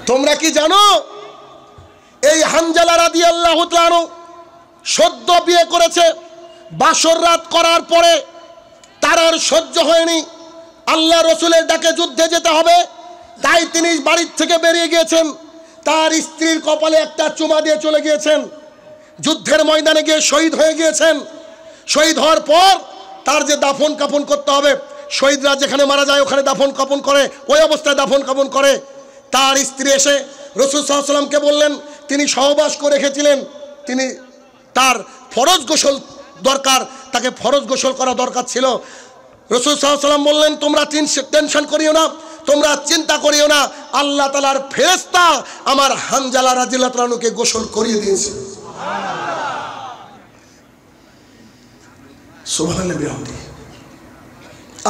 তোমরা কি জানো এই হানজালা রাদিয়াল্লাহু তাআলা সদ্য বিয়ে করেছে, বাসর রাত করার পরে তার আর সহ্য হয়নি, আল্লাহ রসুলের ডাকে যুদ্ধে যেতে হবে, তাই তিনি বাড়ির থেকে বেরিয়ে গিয়েছেন। তার স্ত্রীর কপালে একটা চুমা দিয়ে চলে গিয়েছেন, যুদ্ধের ময়দানে গিয়ে শহীদ হয়ে গিয়েছেন। শহীদ হওয়ার পর তার যে দাফন কাফন করতে হবে, শহীদরা যেখানে মারা যায় ওখানে দাফন কাফন করে, ওই অবস্থায় দাফন কাফন করে। তার স্ত্রী এসে রাসূল সাল্লাল্লাহু আলাইহি ওয়াসাল্লামকে বললেন, তিনি সহবাস করে রেখেছিলেন, তিনি তার ফরজ গোসল দরকার, তাকে ফরজ গোসল করা দরকার ছিল। রাসূল সাল্লাল্লাহু আলাইহি ওয়াসাল্লাম বললেন, তোমরা টেনশন করিও না, তোমরা চিন্তা করিও না, আল্লাহ তাআলার ফেরেশতা আমার হানজালা রাদিয়াল্লাহু তাআলা আনহুকে গোসল করিয়ে দিয়েছে। সুবহানাল্লাহ।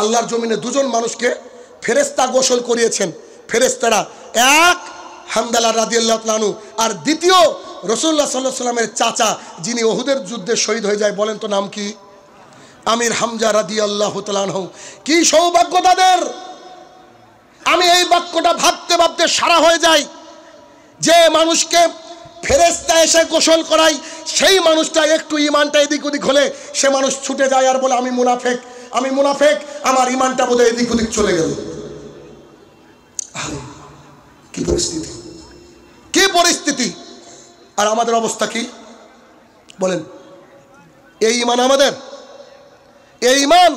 আল্লাহর জমিনে দুজন মানুষকে ফেরেশতা গোসল করিয়েছেন। ফেরেশতারা এক হানজালা রাদিয়াল্লাহু তাআলা আনহু, আর দ্বিতীয় রাসূলুল্লাহ সাল্লাল্লাহু আলাইহি ওয়াসাল্লামের চাচা, যিনি উহুদের যুদ্ধে শহীদ হয়ে যায়, বলেন তো নাম কি? আমির হামজা রাদিয়াল্লাহু তাআলা আনহু। কি সৌভাগ্য তাদের! আমি এই বাক্যটা ভাবতে ভাবতে সারা হয়ে যাই, যে মানুষকে ফেরেশতা এসে গোসল করায়, সেই মানুষটা একটু ইমানটা এদিক ওদিক হলে সে মানুষ ছুটে যায় আর বলে আমি মুনাফেক, আমি মুনাফেক, আমার ইমানটা বোধহয় এদিক ওদিক চলে গেল। কি পরিস্থিতি, কি পরিস্থিতি! আর আমাদের অবস্থা কি বলেন? এই ইমান আমাদের, এই ইমান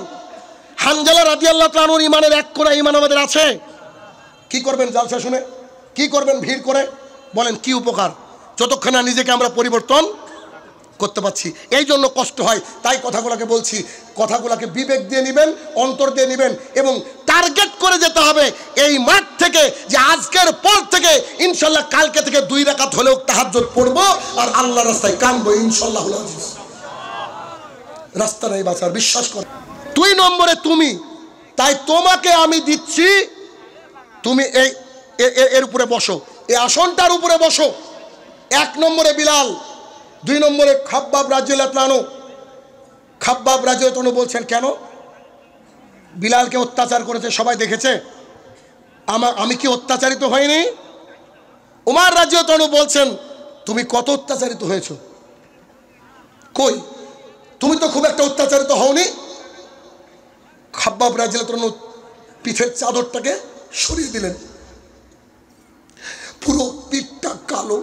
হানজালা রাদিয়াল্লাহু তাআলা আনহুর ইমানের এক কোণা ইমান আমাদের আছে। কি করবেন জালসা শুনে, কি করবেন ভিড় করে, বলেন কি উপকার? যতক্ষণ না নিজেকে আমরা পরিবর্তন করতে পারছি, এই জন্য কষ্ট হয়। তাই কথাগুলোকে বলছি, কথাগুলোকে বিবেক দিয়ে নেবেন, অন্তর দিয়ে নেবেন, এবং টার্গেট করে যেতে হবে এই মাঠ থেকে, যে আজকের পর থেকে ইনশাল্লাহ কালকে থেকে 2 রাকাত হলেও তাহাজ্জুদ পড়বো আর আল্লাহর রাস্তায় কাঁদবো ইনশাল্লাহ। রাস্তা নেই বাঁচার, বিশ্বাস কর। 2 নম্বরে তুমি, তাই তোমাকে আমি দিচ্ছি, তুমি এই এর উপরে বসো, এই আসনটার উপরে বসো। 1 নম্বরে বিলাল, 2 নম্বরে খাব্বাব রাদিয়াল্লাহু তাআলা আনহু। খাব্বাব রাদিয়াল্লাহু তাআলা বলছেন, কেন বিলালকে অত্যাচার করেছে সবাই দেখেছে, আমি কি অত্যাচারিত হইনি? উমর রাদিয়াল্লাহু তাআলা বলছেন, তুমি কত অত্যাচারিত হয়েছো? কই, তুমি তো খুব একটা অত্যাচারিত হওনি। খাব্বাব রাদিয়াল্লাহু তাআলা পিঠের চাদরটাকে সরিয়ে দিলেন, পুরো পিঠটা কালো,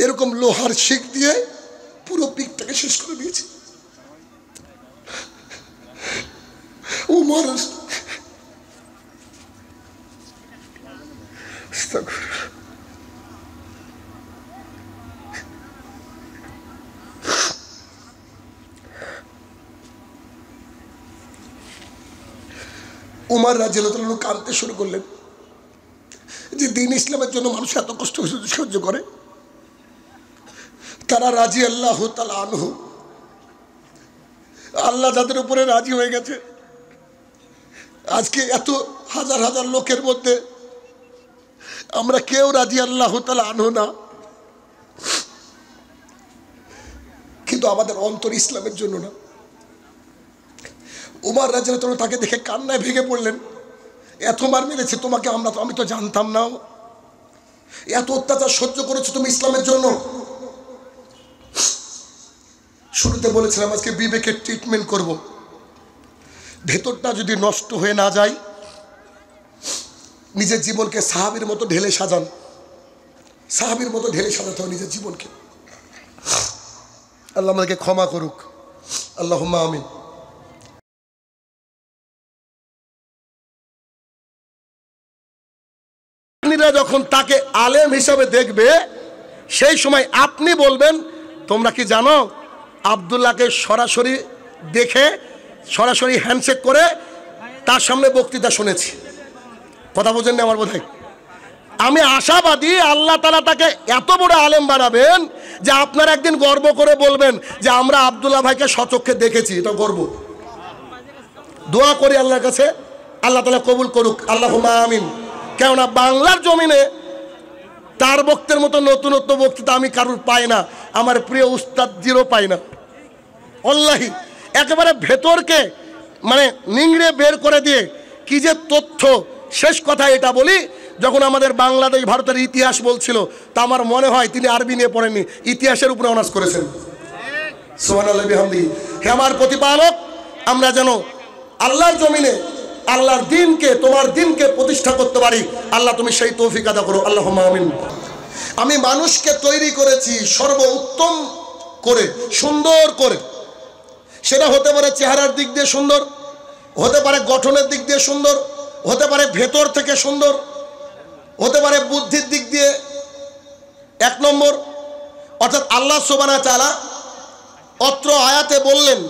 এরকম লোহার শিক দিয়ে পুরো পিঠটাকে শেষ করে দিয়েছে। উমর রাদিয়াল্লাহু তাআলা কাঁদতে শুরু করলেন, যে দ্বীন ইসলামের জন্য মানুষ এত কষ্ট সহ্য করে, তারা রাদিয়াল্লাহু তাআলা আনহু, আল্লাহ যাদের উপরে রাজি হয়ে গেছে, আজকে এত হাজার হাজার লোকের মধ্যে আমরা কেউ রাদিয়াল্লাহু তাআলা আনহু না, কিন্তু আমাদের অন্তর ইসলামের জন্য না। উমর রাদিয়াল্লাহু তাআলা তাকে দেখে কান্নায় ভেঙে পড়লেন, এত মার মেরেছে তোমাকে, আমি তো জানতাম না, এত অত্যাচার সহ্য করেছো তুমি ইসলামের জন্য। শুরুতে বলেছিলাম আজকে বিবেকের ট্রিটমেন্ট করব, ভেতরটা যদি নষ্ট হয়ে না যায়, নিজের জীবনকে সাহাবীর মতো ঢেলে সাজান, সাহাবীর মতো ঢেলে সাজাতে হবে নিজের জীবনকে। আল্লাহ আমাদেরকে ক্ষমা করুক, আল্লাহুম্মা আমিন। যখন তাকে আলেম হিসাবে দেখবে, সেই সময় আপনি বলবেন, তোমরা কি জানো আব্দুল্লাহকে সরাসরি দেখে, সরাসরি হ্যান্ডশেক করে তার সামনে বক্তৃতা শুনেছি। কথা বোঝেন না আমার বোধহয়? আমি আশাবাদী আল্লাহ তাআলা তাকে এত বড় আলেম বানাবেন যে আপনারা একদিন গর্ব করে বলবেন যে আমরা আব্দুল্লাহ ভাইকে স্বচক্ষে দেখেছি। এটা গর্ব। দোয়া করি আল্লাহর কাছে, আল্লাহ তাআলা কবুল করুক, আল্লাহুম্মা আমিন। কেননা বাংলার জমিনে তার বক্তের মতো নতুনত্ব বক্তৃতা আমি কারুর পাই না, আমার প্রিয় উস্তাদজিরও পাই না। আল্লাহি একেবারে ভেতরকে মানে নিংড়ে বের করে দিয়ে কি যে তথ্য। শেষ কথা এটা বলি, যখন আমাদের বাংলাদেশ ভারতের ইতিহাস বলছিল, তা আমার মনে হয় তিনি আরবি নিয়ে পড়েননি, ইতিহাসের উপরে অনার্স করেছেন। সুবহানাল্লাহ বিহামদিহি। হে আমার প্রতিপালক, আমরা যেন আল্লাহর জমিনে আল্লাহর দিনকে, তোমার দিনকে প্রতিষ্ঠা করতে পারি, আল্লাহ তুমি সেই তৌফিক আদা করো, আল্লাহুম্মা আমিন। আমি মানুষকে তৈরি করেছি সর্বোত্তম করে, সুন্দর করে। সেটা হতে পারে চেহারার দিক দিয়ে সুন্দর, হতে পারে গঠনের দিক দিয়ে সুন্দর, হতে পারে ভেতর থেকে সুন্দর, হতে পারে বুদ্ধির দিক দিয়ে এক নম্বর। অর্থাৎ আল্লাহ সুবহানাহু ওয়া তাআলা অত্র আয়াতে বললেন,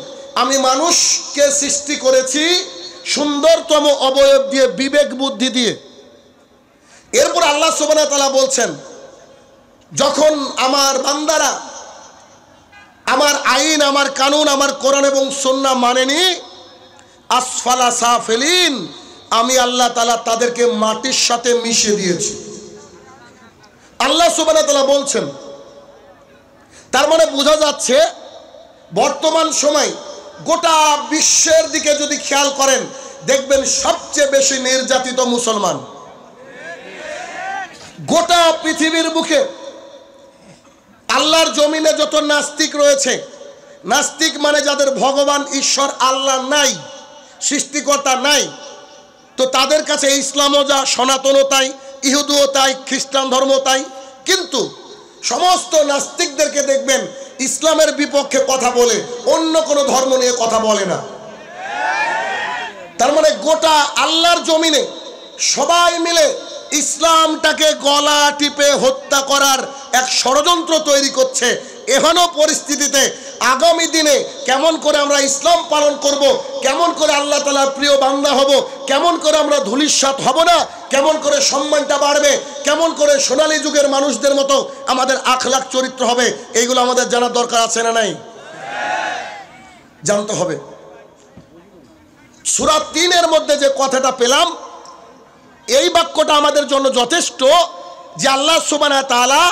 আমি মানুষকে সৃষ্টি করেছি সুন্দরতম অবয়ব দিয়ে, বিবেক বুদ্ধি দিয়ে। এরপর আল্লাহ সুবহানাহু ওয়া তাআলা বলছেন, যখন আমার বান্দারা আমার আইন, আমার কানুন, আমার কোরআন এবং সুন্নাহ মানেনি, আসফালা সাফিলিন, আমি আল্লাহ তাআলা তাদেরকে মাটির সাথে মিশিয়ে দিয়েছি। আল্লাহ সুবহানাহু ওয়া তাআলা বলছেন। তার মানে বোঝা যাচ্ছে বর্তমান সময় গোটা বিশ্বের দিকে যদি খেয়াল করেন, দেখবেন সবচেয়ে বেশি নির্যাতিত মুসলমান। গোটা পৃথিবীর বুকে আল্লাহর জমিনে যত নাস্তিক রয়েছে, নাস্তিক মানে যাদের ভগবান, ঈশ্বর, আল্লাহ নাই, সৃষ্টিকর্তা নাই, তো তাদের কাছে ইসলামও যা, সনাতনও তাই, ইহুদিও তাই, খ্রিস্টান ধর্ম তাই। কিন্তু সমস্ত নাস্তিকদেরকে দেখবেন ইসলামের বিপক্ষে কথা বলে, অন্য কোনো ধর্ম নিয়ে কথা বলে না। তার মানে গোটা আল্লাহর জমিনে সবাই মিলে ইসলামটাকে গলা টিপে হত্যা করার এক ষড়যন্ত্র তৈরি করছে। এখনো পরিস্থিতিতে আগামী দিনে কেমন করে আমরা ইসলাম পালন করব, কেমন করে আল্লাহ তাআলার প্রিয় বান্দা হব, কেমন করে আমরা ধূলিসাৎ হব না, কেমন করে সম্মানটা বাড়বে, কেমন করে সোনালী যুগের মানুষদের মতো আমাদের আখলাক চরিত্র হবে, এইগুলো আমাদের জানার দরকার আছে না নাই? জানতে হবে। সূরা ৩-এর মধ্যে যে কথাটা পেলাম, এই বাক্যটা আমাদের জন্য যথেষ্ট যে আল্লাহ সুবহানাহু ওয়া তাআলা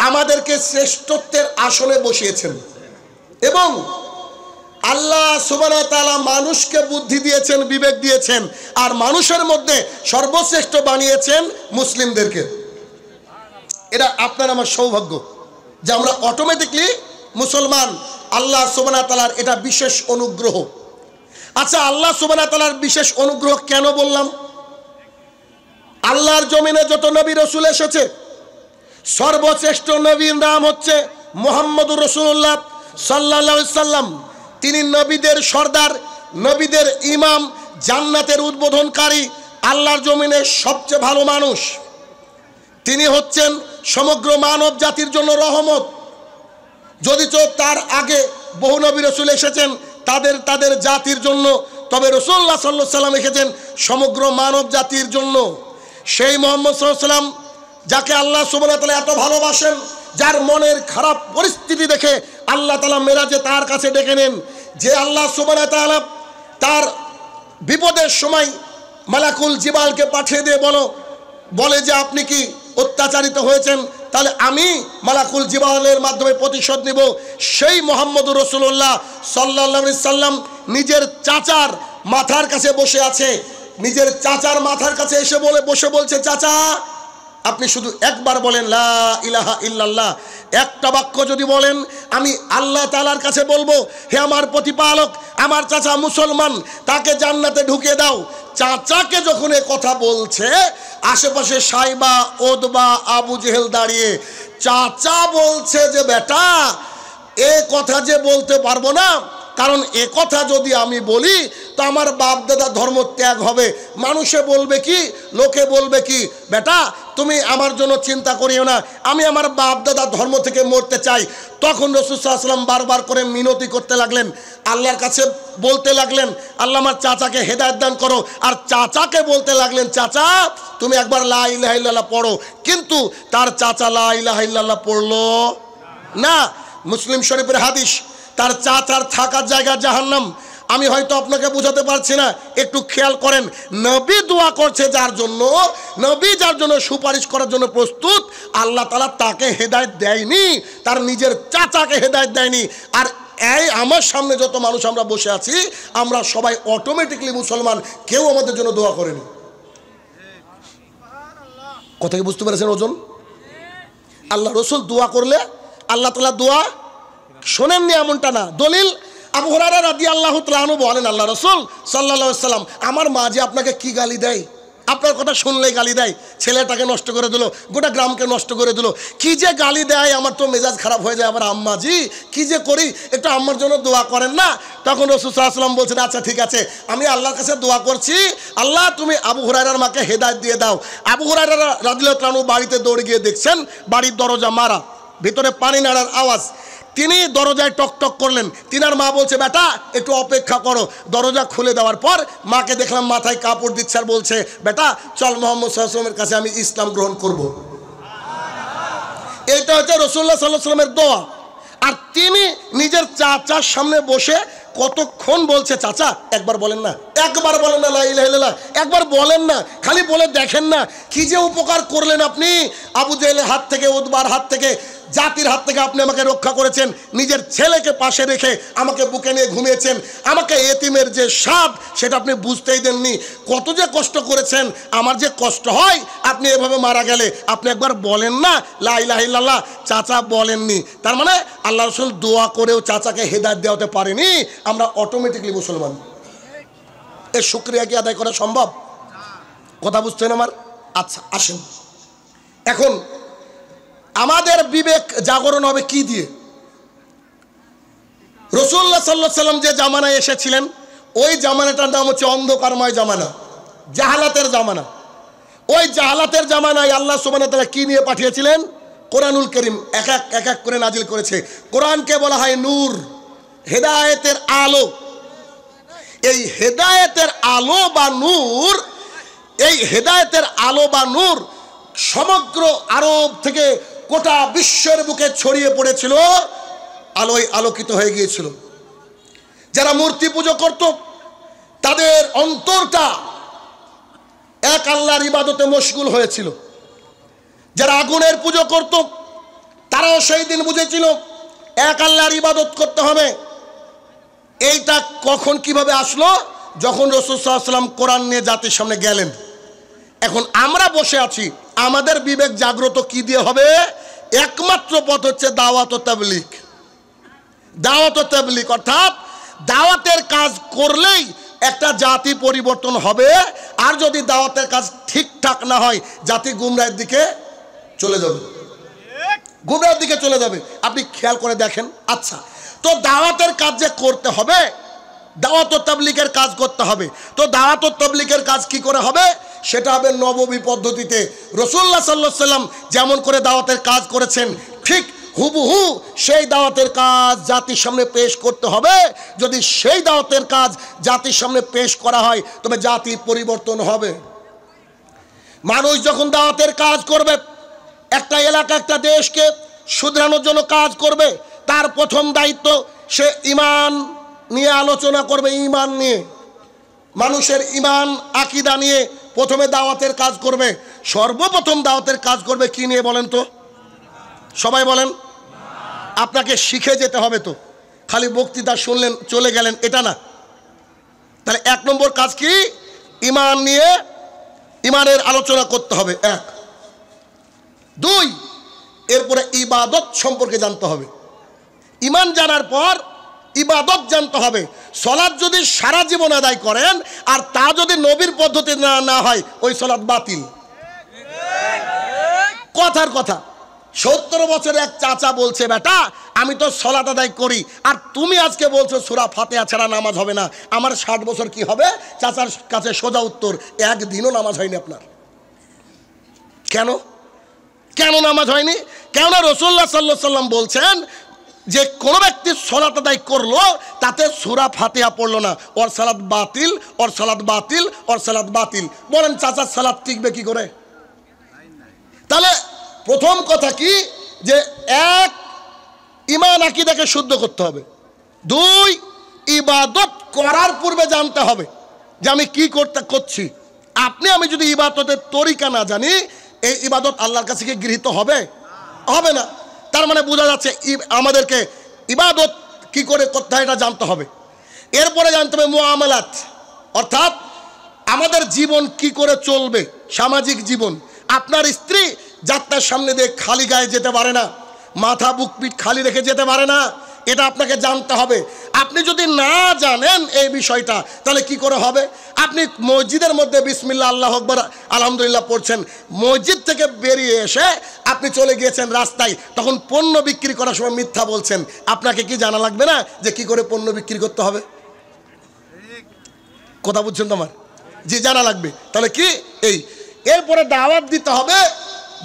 আমাদেরকে শ্রেষ্ঠত্বের আসনে বসিয়েছেন এবং আল্লাহ সুবহানাহু ওয়া তাআলা মানুষকে বুদ্ধি দিয়েছেন, বিবেক দিয়েছেন, আর মানুষের মধ্যে সর্বশ্রেষ্ঠ বানিয়েছেন মুসলিমদেরকে। এটা আপনার আমার সৌভাগ্য যে আমরা অটোমেটিকলি মুসলমান। আল্লাহ সুবহানাহু ওয়া তাআলার এটা বিশেষ অনুগ্রহ। আচ্ছা, আল্লাহ সুবহানাহু ওয়া তাআলার বিশেষ অনুগ্রহ কেন বললাম? আল্লাহর জমিনে যত নবী রসুল এসেছে, সর্বশ্রেষ্ঠ নবীর নাম হচ্ছে মুহাম্মদুর রাসূলুল্লাহ সাল্লাল্লাহু আলাইহি সাল্লাম। তিনি নবীদের সর্দার, নবীদের ইমাম, জান্নাতের উদ্বোধনকারী, আল্লাহর জমিনের সবচেয়ে ভালো মানুষ। তিনি হচ্ছেন সমগ্র মানব জাতির জন্য রহমত। যদিচ তার আগে বহু নবী রসুল এসেছেন তাদের জাতির জন্য, তবে রাসূলুল্লাহ সাল্লাল্লাহু আলাইহি সাল্লাম এসেছেন সমগ্র মানব জাতির জন্য। সেই মুহাম্মদ সাল্লাল্লাহু আলাইহি সাল্লাম যাকে আল্লাহ সুবহানাহু ওয়া তাআলা এত ভালোবাসেন, যার মনের খারাপ পরিস্থিতি দেখে আল্লাহ তাআলা মেরাজে তার কাছে ডেকে নেন, যে আল্লাহ সুবহানাহু ওয়া তাআলা তার বিপদের সময় মালাকুল জিবালকে পাঠিয়ে দিয়ে বলে যে আপনি কি অত্যাচারিত হয়েছেন, তাহলে আমি মালাকুল জিবালের মাধ্যমে প্রতিশোধ নিব। সেই মুহাম্মদুর রাসূলুল্লাহ সাল্লাল্লাহু আলাইহি সাল্লাম নিজের চাচার মাথার কাছে বসে আছে, নিজের চাচার মাথার কাছে এসে বসে বলছে, চাচা আপনি শুধু একবার বলেন লা ইলাহা ইল্লাল্লাহ, একটা বাক্য যদি বলেন আমি আল্লাহ তাআলার কাছে বলবো, হে আমার প্রতিপালক, আমার চাচা মুসলমান, তাকে জান্নাতে ঢুকিয়ে দাও। চাচাকে যখন এ কথা বলছে, আশেপাশে সাইবা, ওদবা, আবু জেহেল দাঁড়িয়ে। চাচা বলছে যে বেটা, এ কথা যে বলতে পারবো না, কারণ এ কথা যদি আমি বলি তো আমার বাপ দাদা ধর্ম ত্যাগ হবে, মানুষে বলবে কি, লোকে বলবে কি। বেটা তুমি আমার জন্য চিন্তা করিও না, আমি আমার বাপ দাদা ধর্ম থেকে মরতে চাই। তখন রাসূল সাল্লাল্লাহু আলাইহি ওয়াসাল্লাম বারবার করে মিনতি করতে লাগলেন, আল্লাহর কাছে বলতে লাগলেন, আল্লাহ আমার চাচাকে হেদায়েত দান করো। আর চাচাকে বলতে লাগলেন, চাচা তুমি একবার লা ইলাহা ইল্লাল্লাহ পড়ো। কিন্তু তার চাচা লা ইলাহা ইল্লাল্লাহ পড়লো না। মুসলিম শরীফের হাদিস, তার চাচার থাকার জায়গা জাহান্নাম। আমি হয়তো আপনাকে বোঝাতে পারছি না, একটু খেয়াল করেন। নবী দোয়া করছে যার জন্য, নবী যার জন্য সুপারিশ করার জন্য প্রস্তুত, আল্লাহ তাআলা তাকে হেদায়েত দেয়নি, তার নিজের চাচাকে হেদায়েত দেয়নি। আর এই আমার সামনে যত মানুষ আমরা বসে আছি, আমরা সবাই অটোমেটিকলি মুসলমান, কেউ আমাদের জন্য দোয়া করেনি। কথা কি বুঝতে পেরেছেন ওজন? আল্লাহ রসুল দোয়া করলে আল্লাহ তাআলা দোয়া শোনেননি এমনটা না। দলিল আবু হুরায়রা রাদিয়াল্লাহু তাআলা আনহু বলেন, আল্লাহ রসুল সাল্লাল্লাহু আলাইহি সাল্লাম আমার মা যে আপনাকে কি গালি দেয়, আপনার কথা শুনলেই গালি দেয়, ছেলেটাকে নষ্ট করে দিল, গোটা গ্রামকে নষ্ট করে দিল, কি যে গালি দেয়, আমার তো মেজাজ খারাপ হয়ে যায়। আবার আম্মা জি কি যে করি, একটু আম্মার জন্য দোয়া করেন না। তখন রাসূল সাল্লাল্লাহু আলাইহি ওয়াসাল্লাম বলছেন, আচ্ছা ঠিক আছে, আমি আল্লাহর কাছে দোয়া করছি, আল্লাহ তুমি আবু হুরায়রার মাকে হেদায়েত দিয়ে দাও। আবু হুরায়রা রাদিয়াল্লাহু তাআলা আনহু বাড়িতে দৌড়ে গিয়ে দেখছেন বাড়ির দরজা মারা, ভিতরে পানি নাড়ার আওয়াজ। তিনি দরজায় টক টক করলেন, তিনার মা বলছে বেটা একটু অপেক্ষা করো। দরজা খুলে দেওয়ার পর মাকে দেখলাম মাথায় কাপড় দিচ্ছে আর বলছে, বেটা চল মুহাম্মদ সাল্লাল্লাহু আলাইহি ওয়াসাল্লামের কাছে আমি ইসলাম গ্রহণ করব। এইটা হচ্ছে রাসূলুল্লাহ সাল্লাল্লাহু আলাইহি ওয়াসাল্লামের দোয়া। আর তিনি নিজের চাচার সামনে বসে কতক্ষণ বলছে, চাচা একবার বলেন না, একবার বলেন না লা ইলাহা ইল্লাল্লাহ, একবার বলেন না, খালি বলে দেখেন না, কি যে উপকার করলেন আপনি। আবু জেহেলের হাত থেকে, উতবার হাত থেকে, জাতির হাত থেকে আপনি আমাকে রক্ষা করেছেন। নিজের ছেলেকে পাশে রেখে আমাকে বুকে নিয়ে ঘুমিয়েছেন। আমাকে এতিমের যে স্বাদ সেটা আপনি বুঝতেই দেননি। কত যে কষ্ট করেছেন, আমার যে কষ্ট হয় আপনি এভাবে মারা গেলে আপনি একবার বলেন না লা ইলাহা ইল্লাল্লাহ। চাচা বলেননি, তার মানে আল্লাহ রাসূল দোয়া করেও চাচাকে হেদায়েত দেওয়াতে পারেনি। আমরা অটোমেটিকলি মুসলমান। এর শুকরিয়া কি আদায় করা সম্ভব? কথা বুঝছেন আমার? আচ্ছা আসেন, এখন আমাদের বিবেক জাগরণ হবে কি দিয়ে? রাসূলুল্লাহ সাল্লাল্লাহু আলাইহি ওয়াসাল্লাম যে জামানায় এসেছিলেন ওই জামানাটার নাম হচ্ছে অন্ধকারময় জামানা, জাহালাতের জামানা। ওই জাহালাতের জামানায় আল্লাহ সুবহানাহু ওয়া তাআলা কি নিয়ে পাঠিয়েছিলেন? কোরআনুল কারীম এক এক করে নাজিল করেছে। কোরআনকে বলা হয় নূর, হেদায়েতের আলো। এই হেদায়েতের আলো বা নূর, এই হেদায়েতের আলো বা নূর সমগ্র আরব থেকে গোটা বিশ্বের বুকে ছড়িয়ে পড়েছিল, আলোয় আলোকিত হয়ে গিয়েছিল। যারা মূর্তি পুজো করত তাদের অন্তরটা এক আল্লাহর ইবাদতে মশগুল হয়েছিল। যারা আগুনের পুজো করত তারাও সেই দিন বুঝেছিল এক আল্লাহর ইবাদত করতে হবে। এইটা কখন কিভাবে আসলো? যখন রাসূল সাল্লাল্লাহু আলাইহি ওয়াসাল্লাম কোরআন নিয়ে জাতির সামনে গেলেন। এখন আমরা বসে আছি, আমাদের বিবেক জাগ্রত কি দিয়ে হবে? একমাত্র পথ হচ্ছে দাওয়াত ও তাবলীগ। দাওয়াত ও তাবলীগ অর্থাৎ দাওয়াতের কাজ করলেই একটা জাতি পরিবর্তন হবে। আর যদি দাওয়াতের কাজ ঠিকঠাক না হয় জাতি গুমরাহের দিকে চলে যাবে, গুমরাহের দিকে চলে যাবে। আপনি খেয়াল করে দেখেন। আচ্ছা, তো দাওয়াতের কাজ যে করতে হবে, দাওয়াত ও তাবলীগের কাজ করতে হবে, তো দাওয়াত ও তাবলীগের কাজ কি করে হবে? সেটা হবে নববী পদ্ধতিতে। রাসূলুল্লাহ সাল্লাল্লাহু আলাইহি ওয়াসাল্লাম যেমন করে দাওয়াতের কাজ করেছেন ঠিক হুবহু সেই দাওয়াতের কাজ জাতির সামনে পেশ করতে হবে। যদি সেই দাওয়াতের কাজ জাতির সামনে পেশ করা হয় তবে জাতি পরিবর্তন হবে। মানুষ যখন দাওয়াতের কাজ করবে, একটা এলাকা একটা দেশকে শুধরানোর জন্য কাজ করবে, তার প্রথম দায়িত্ব সে ঈমান নিয়ে আলোচনা করবে। ঈমান নিয়ে, মানুষের ঈমান আকীদা নিয়ে প্রথমে দাওয়াতের কাজ করবে। সর্বপ্রথম দাওয়াতের কাজ করবে কি নিয়ে বলেন তো? সবাই বলেন। আপনাকে শিখে যেতে হবে তো, খালি বক্তৃতা শুনলেন চলে গেলেন এটা না। তাহলে এক নম্বর কাজ কি? ঈমান নিয়ে, ঈমানের আলোচনা করতে হবে, এক। দুই, এরপরে ইবাদত সম্পর্কে জানতে হবে। ঈমান জানার পর ইবাদত জানতে হবে। সালাত যদি সারা জীবন আদায় করেন আর তা যদি নবীর পদ্ধতি না হয় ওই সালাত বাতিল। কথার কথা, 70 বছরের এক চাচা বলছে, বেটা আমি তো সালাত আদায় করি আর তুমি আজকে বলছো সূরা ফাতিহা ছাড়া নামাজ হবে না, আমার 60 বছর কি হবে? চাচার কাছে সোজা উত্তর, একদিনও নামাজ হয়নি আপনার। কেন? কেন নামাজ হয়নি? কেননা রাসূলুল্লাহ সাল্লাল্লাহু আলাইহি ওয়াসাল্লাম বলছেন যে কোনো ব্যক্তি সালাত আদায় করলো তাতে সূরা ফাতিহা পড়লো না, ওর সালাত বাতিল, ওর সালাত বাতিল, ওর সালাত বাতিল। বলেন চাচার সালাত টিকবে কি করে? তাহলে প্রথম কথা কি যে এক, ঈমান আকীদাকে শুদ্ধ করতে হবে। দুই, ইবাদত করার পূর্বে জানতে হবে যে আমি কি করছি। আমি যদি ইবাদতের তরিকা না জানি এই ইবাদত আল্লাহর কাছে কি গৃহীত হবে? হবে না। তার মানে বোঝা যাচ্ছে আমাদেরকে ইবাদত কি করে করতে হয় এটা জানতে হবে। এরপরে জানতে হবে মুআমালাত, অর্থাৎ আমাদের জীবন কি করে চলবে, সামাজিক জীবন। আপনার স্ত্রী যাত্রার সামনে দিয়ে খালি গায়ে যেতে পারে না, মাথা বুক পিঠ খালি রেখে যেতে পারে না, এটা আপনাকে জানতে হবে। আপনি যদি না জানেন এই বিষয়টা তাহলে কি করে হবে? আপনি মসজিদের মধ্যে বিসমিল্লাহ আল্লাহু আকবার আলহামদুলিল্লাহ পড়ছেন, মসজিদ থেকে বেরিয়ে এসে আপনি চলে গিয়েছেন রাস্তায়, তখন পণ্য বিক্রি করার সময় মিথ্যা বলছেন। আপনাকে কি জানা লাগবে না যে কি করে পণ্য বিক্রি করতে হবে? কথা বুঝছেন তো আমার? জি, জানা লাগবে। তাহলে কি এরপরে দাওয়াত দিতে হবে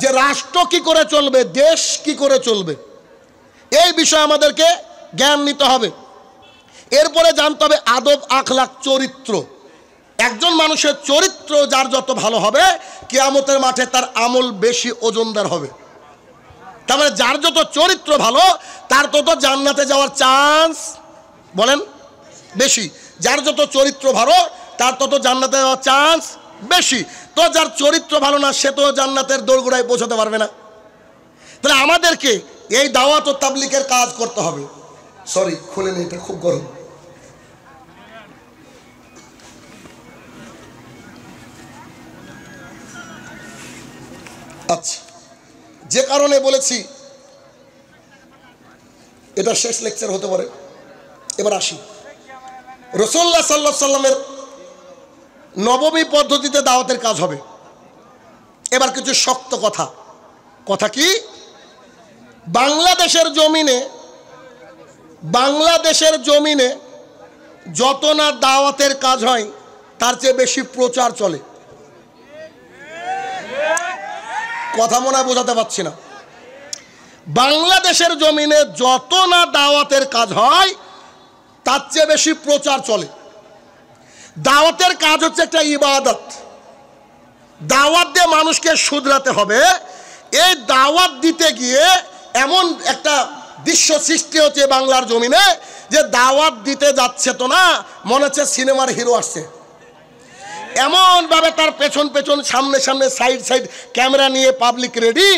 যে রাষ্ট্র কি করে চলবে, দেশ কি করে চলবে, এই বিষয়ে আমাদেরকে জ্ঞান নিতে হবে। এরপরে জানতে হবে আদব আখলাক, চরিত্র। একজন মানুষের চরিত্র যার যত ভালো হবে কিয়ামতের মাঠে তার আমল বেশি ওজনদার হবে। তার মানে যার যত চরিত্র ভালো তার তত জান্নাতে যাওয়ার চান্স বলেন বেশি। যার যত চরিত্র ভালো তার তত জান্নাতে যাওয়ার চান্স বেশি। তো যার চরিত্র ভালো না সে তো জান্নাতের দোরগোড়ায় পৌঁছাতে পারবে না। তাহলে আমাদেরকে এই দাওয়াত ও তাবলীগের কাজ করতে হবে। সরি, খুলে নেই, এটা খুব গরম। আচ্ছা, যে কারণে বলেছি এটা শেষ লেকচার হতে পারে, এবার আসি। রাসূলুল্লাহ সাল্লাল্লাহু আলাইহি সাল্লামের নববী পদ্ধতিতে দাওয়াতের কাজ হবে। এবার কিছু শক্ত কথা কি, বাংলাদেশের জমিনে যত না দাওয়াতের কাজ হয় তার চেয়ে বেশি প্রচার চলে। কথা মনে হয় বোঝাতে পারছি না। বাংলাদেশের জমিনে যত না দাওয়াতের কাজ হয় তার চেয়ে বেশি প্রচার চলে। দাওয়াতের কাজ হচ্ছে একটা ইবাদত। দাওয়াত দিয়ে মানুষকে শুধরাতে হবে। এই দাওয়াত দিতে গিয়ে এমন একটা দৃশ্য সৃষ্টি হচ্ছে বাংলার জমিনে যে দাওয়াত দিতে যাচ্ছে তো না, মনে হচ্ছে সিনেমার হিরো আসছে। এমনভাবে তার পেছন সামনে সাইড ক্যামেরা নিয়ে পাবলিক রেডি।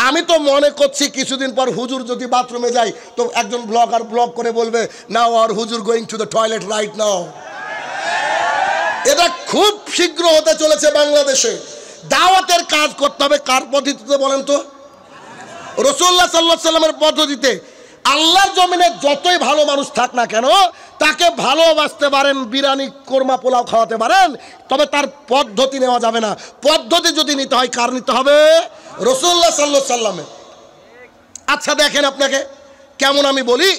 আমি তো মনে করছি কিছুদিন পর হুজুর যদি বাথরুমে যায় তো একজন ব্লগার ব্লগ করে বলবে, নাও আর হুজুর going to the toilet right now. এটা খুব শীঘ্র হতে চলেছে বাংলাদেশে। দাওয়াতের কাজ করতে হবে কার পদ্ধতিতে বলেন তো? রাসূলুল্লাহ সাল্লাল্লাহু আলাইহি সাল্লামের পদ্ধতিতে। আল্লাহর জমিনে যতই ভালো মানুষ থাক না কেন তাকে ভালোবাসতে পারেন, বিরিয়ানি কোরমা পোলাও খাওয়াতে পারেন, তবে তার পদ্ধতি নেওয়া যাবে না। পদ্ধতি যদি নিতে হয় কার নিতে হবে? রাসূলুল্লাহ সাল্লাল্লাহু আলাইহি সাল্লামের। আচ্ছা দেখেন আপনাকে কেমন আমি বলি।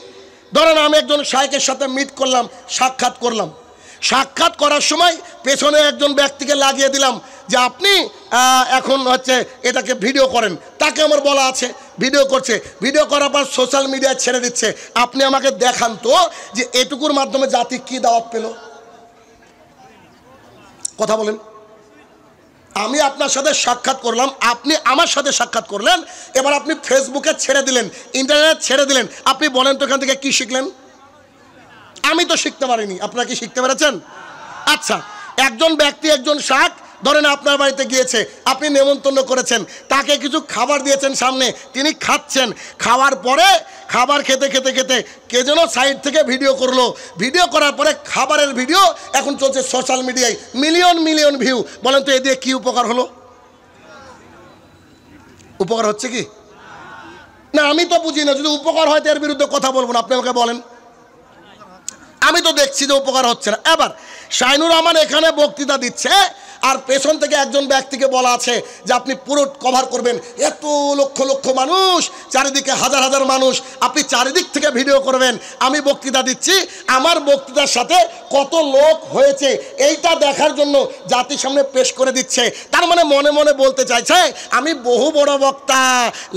ধরেন আমি একজন শায়েখের সাথে মিট করলাম, সাক্ষাৎ করলাম। সাক্ষাৎ করার সময় পেছনে একজন ব্যক্তিকে লাগিয়ে দিলাম যে আপনি এখন হচ্ছে এটাকে ভিডিও করেন। তাকে আমার বলা আছে ভিডিও করছে, ভিডিও করার পর সোশ্যাল মিডিয়ায় ছেড়ে দিচ্ছে। আপনি আমাকে দেখান তো যে এটুকুর মাধ্যমে জাতি কি দাওয়াত পেল? কথা বলেন। আমি আপনার সাথে সাক্ষাৎ করলাম, আপনি আমার সাথে সাক্ষাৎ করলেন, এবার আপনি ফেসবুকে ছেড়ে দিলেন, ইন্টারনেট ছেড়ে দিলেন। আপনি বলেন তো এখান থেকে কি শিখলেন? আমি তো শিখতে পারিনি, আপনারা কি শিখতে পেরেছেন? আচ্ছা, একজন ব্যক্তি, একজন শাক ধরেন আপনার বাড়িতে গিয়েছে, আপনি নেমন্তন্ন করেছেন, তাকে কিছু খাবার দিয়েছেন সামনে, তিনি খাচ্ছেন। খাওয়ার পরে খাবার খেতে কে যেন সাইড থেকে ভিডিও করলো। ভিডিও করার পরে খাবারের ভিডিও এখন চলছে সোশ্যাল মিডিয়ায়, মিলিয়ন ভিউ। বলেন তো এ দিয়ে কি উপকার হলো? উপকার হচ্ছে কি না? আমি তো বুঝি না। যদি উপকার হয় তো এর বিরুদ্ধে কথা বলবো না। আপনি আমাকে বলেন। আমি তো দেখছি যে উপকার হচ্ছে না। এবার শাইনুর রহমান এখানে বক্তৃতা দিচ্ছে আর পেছন থেকে একজন ব্যক্তিকে বলা আছে যে আপনি পুরো কভার করবেন, এত লক্ষ মানুষ, চারিদিকে হাজার মানুষ, আপনি চারিদিক থেকে ভিডিও করবেন। আমি বক্তৃতা দিচ্ছি, আমার বক্তৃতার সাথে কত লোক হয়েছে এইটা দেখার জন্য জাতির সামনে পেশ করে দিচ্ছে। তার মানে মনে বলতে চাইছে আমি বহু বড় বক্তা,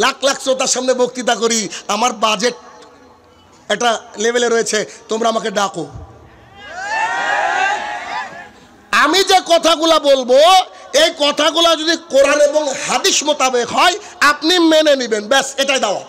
লাখ শ্রোতার সামনে বক্তৃতা করি, আমার বাজেট একটা লেভেলে রয়েছে, তোমরা আমাকে ডাকো। আমি যে কথাগুলা বলবো এই কথাগুলা যদি কোরআন এবং হাদিস মোতাবেক হয় আপনি মেনে নেবেন, ব্যাস এটাই দাওয়াত।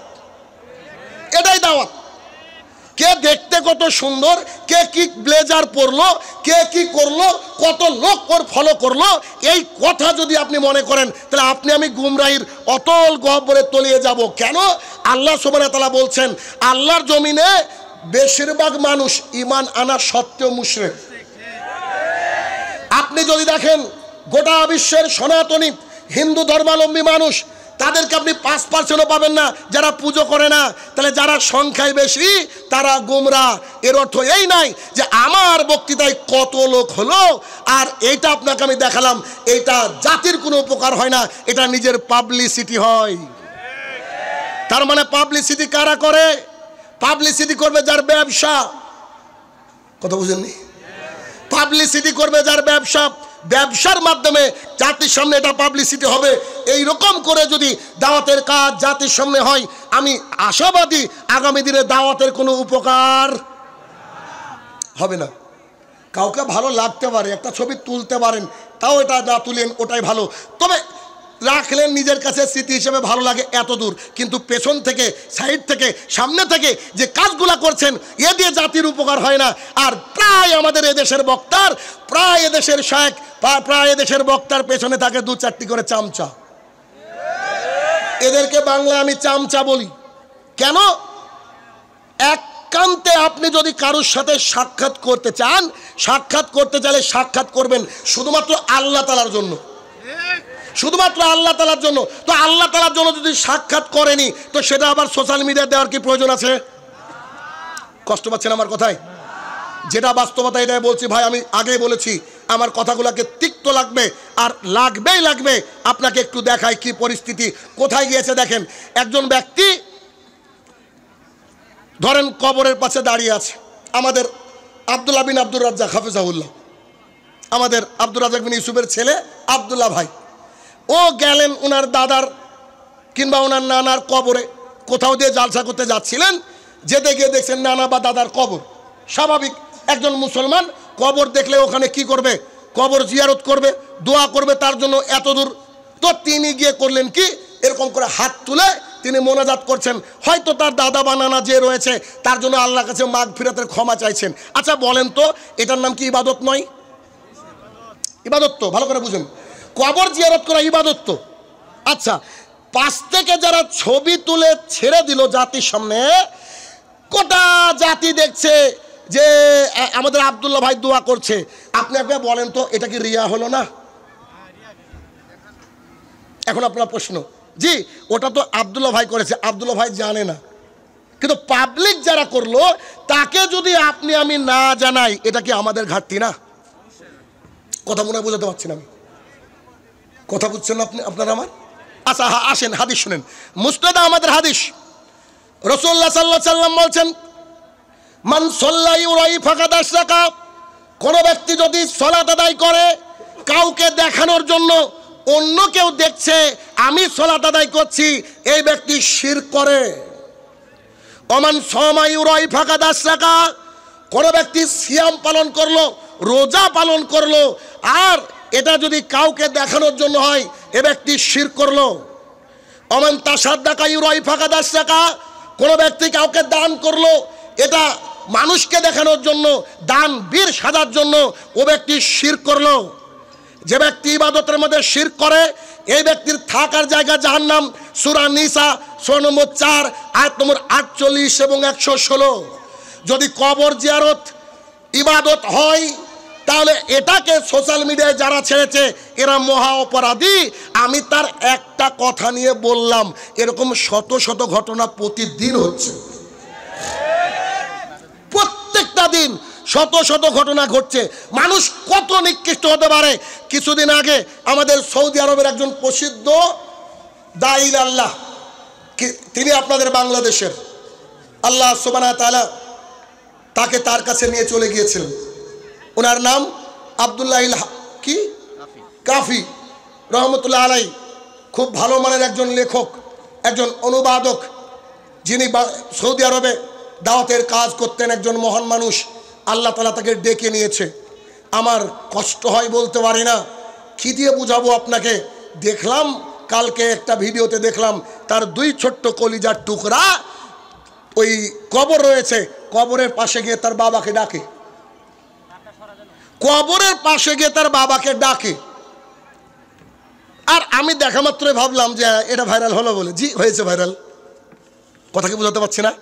কে দেখতে কত সুন্দর, কে কি ব্লেজার পরলো, কে কি করলো, কত লোক ওর ফলো করলো, এই কথা যদি আপনি মনে করেন তাহলে আপনি আমি গুমরাহির অতল গহ্বরে তলিয়ে যাব। কেন? আল্লাহ সুবহানাহু ওয়া তাআলা বলছেন আল্লাহর জমিনে বেশিরভাগ মানুষ ঈমান আনা সত্ত্বেও মুশরিক। আপনি যদি দেখেন গোটা বিশ্বের সনাতনী হিন্দু ধর্মাবলম্বী মানুষ, তাদেরকে আপনি 5%ও পাবেন না যারা পুজো করে না। তাহলে যারা সংখ্যায় বেশি তারা গোমরা। এর অর্থ এই নাই যে আমার বক্তৃতায় কত লোক হলো আর এইটা আপনাকে আমি দেখালাম, এইটা জাতির কোনো উপকার হয় না, এটা নিজের পাবলিসিটি হয়। তার মানে পাবলিসিটি কারা করে? পাবলিসিটি করবে যার ব্যবসা। কথা বুঝেননি? পাবলিসিটি করবে যার ব্যবসা, ব্যবসার মাধ্যমে জাতির সামনে এটা পাবলিসিটি হবে। এই রকম করে যদি দাওয়াতের কাজ জাতির সামনে হয়, আমি আশাবাদী আগামী দিনে দাওয়াতের কোনো উপকার হবে না। কাউকে ভালো লাগতে পারে, একটা ছবি তুলতে পারেন, তাও এটা না তুলেন ওটাই ভালো, তবে রাখলেন নিজের কাছে স্মৃতি হিসেবে ভালো লাগে এত দূর। কিন্তু পেছন থেকে, সাইড থেকে, সামনে থেকে যে কাজগুলা করছেন এ দিয়ে জাতির উপকার হয় না। আর প্রায় আমাদের এদেশের বক্তার, প্রায় এদেশের শায়েখ, প্রায় এদেশের বক্তার পেছনে থাকে 2-4টি করে চামচা। এদেরকে বাংলা আমি চামচা বলি। কেন? একান্তে আপনি যদি কারোর সাথে সাক্ষাৎ করতে চান, সাক্ষাৎ করতে চাইলে সাক্ষাৎ করবেন শুধুমাত্র আল্লাহ তাআলার জন্য, শুধুমাত্র আল্লাহ তাআলার জন্য। তো আল্লাহ তাআলার জন্য যদি সাক্ষাৎ করেনি, তো সেটা আবার সোশ্যাল মিডিয়া দেওয়ার কি প্রয়োজন আছে? কষ্ট পাচ্ছেন আমার কথায়? যেটা বাস্তবতা এটাই বলছি ভাই। আমি আগেই বলেছি আমার কথাগুলোকে তিক্ত লাগবে, আর লাগবেই লাগবে। আপনাকে একটু দেখাই কি পরিস্থিতি, কোথায় গিয়েছে দেখেন। একজন ব্যক্তি ধরেন কবরের পাশে দাঁড়িয়ে আছে। আমাদের আব্দুল্লাহ বিন আব্দুর রাজ্জাক হাফিজাহুল্লাহ, আমাদের আব্দুর রাজ্জাক বিন ইউসুফের ছেলে আব্দুল্লাহ ভাই, ও গেলেন ওনার দাদার কিংবা ওনার নানার কবরে। কোথাও দিয়ে জালসা করতে যাচ্ছিলেন, যেতে গিয়ে দেখছেন নানা বা দাদার কবর। স্বাভাবিক একজন মুসলমান কবর দেখলে ওখানে কি করবে? কবর জিয়ারত করবে, দোয়া করবে তার জন্য এত দূর। তো তিনি গিয়ে করলেন কি, এরকম করে হাত তুলে তিনি মোনাজাত করছেন। হয়তো তার দাদা বা নানা যে রয়েছে তার জন্য আল্লাহর কাছে মাগফিরাতের ক্ষমা চাইছেন। আচ্ছা বলেন তো, এটার নাম কি ইবাদত নয়? ইবাদত তো, ভালো করে বুঝুন, কবর জিয়ারত করা ইবাদত তো। আচ্ছা, পাশ থেকে যারা ছবি তুলে ছেড়ে দিল জাতির সামনে, গোটা জাতি দেখছে যে আমাদের আব্দুল্লাহ ভাই দোয়া করছে। আপনি একবার বলেন তো, এটা কি রিয়া হলো না? এখন আপনার প্রশ্ন, জি ওটা তো আব্দুল্লাহ ভাই করেছে, আব্দুল্লাহ ভাই জানে না, কিন্তু পাবলিক যারা করলো তাকে যদি আপনি আমি না জানাই, এটা কি আমাদের ঘাটতি না? কথা মনে হয় বোঝাতে পারছি না আমি, কথা বুঝছেন আপনি আপনারা আমার? আচ্ছা আসেন হাদিস শুনেন। মুসনাদে আমাদের হাদিস, রাসূলুল্লাহ সাল্লাল্লাহু আলাইহি ওয়াসাল্লাম বলছেন, মান সাল্লা ইউরাই ফাকাদ আশরাকা, কোন ব্যক্তি যদি সালাত আদায় করে কাউকে দেখানোর জন্য, অন্য কেউ দেখছে আমি সালাত আদায় করছি, এই ব্যক্তি শিরক করে। ওমান সামা ইউরাই ফাকাদ আশরাকা, কোন ব্যক্তি সিয়াম পালন করলো, রোজা পালন করলো, আর এটা যদি কাউকে দেখানোর জন্য হয়, এ ব্যক্তি শিরক করলো। ওমান তাসাদ্দাকা ইউরাই ফাকাদ আশরাকা, কোন ব্যক্তি কাউকে দান করলো, এটা মানুষকে দেখানোর জন্য, দান বীর সাজার জন্য, ও ব্যক্তি শিরক করলো। যে ব্যক্তি ইবাদতের মধ্যে শিরক করে, এই ব্যক্তির থাকার জায়গা জাহান্নাম। সূরা নিসা সূরা নম্বর 4 আয়াত নম্বর 48 এবং 116। যদি কবর জিয়ারত ইবাদত হয়, তাহলে এটাকে সোশ্যাল মিডিয়ায় যারা ছেড়েছে এরা মহা অপরাধী। আমি তার একটা কথা নিয়ে বললাম, এরকম শত শত ঘটনা প্রতিদিন হচ্ছে, প্রত্যেকটা দিন শত শত ঘটনা ঘটছে। মানুষ কত নিকৃষ্ট হতে পারে। কিছুদিন আগে আমাদের সৌদি আরবের একজন প্রসিদ্ধ দাঈ আল্লাহ, তিনি আপনাদের বাংলাদেশের, আল্লাহ সুবহানাহু ওয়া তাআলা তাকে তার কাছে নিয়ে চলে গিয়েছিলেন। ওনার নাম আব্দুল্লাহ কি কাফি রহমতুল্লাহ আলাই, খুব ভালো মানের একজন লেখক, একজন অনুবাদক, যিনি সৌদি আরবে দাওয়াতের কাজ করতেন, একজন মহান মানুষ। আল্লাহ তাআলা তাকে ডেকে নিয়েছে। আমার কষ্ট হয় বলতে পারি না, কি দিয়ে বুঝাবো আপনাকে। দেখলাম কালকে একটা ভিডিওতে দেখলাম তার 2 ছোট্ট কলিজার টুকরা ওই কবর রয়েছে, কবরের পাশে গিয়ে তার বাবাকে ডাকে, কবরের পাশে গিয়ে তার বাবাকে ডাকে। আর আমি দেখা মাত্রই ভাবলাম যে এটা ভাইরাল হলো বলে। জি হয়েছে ভাইরাল, কথা কি বোঝাতে পারছি না?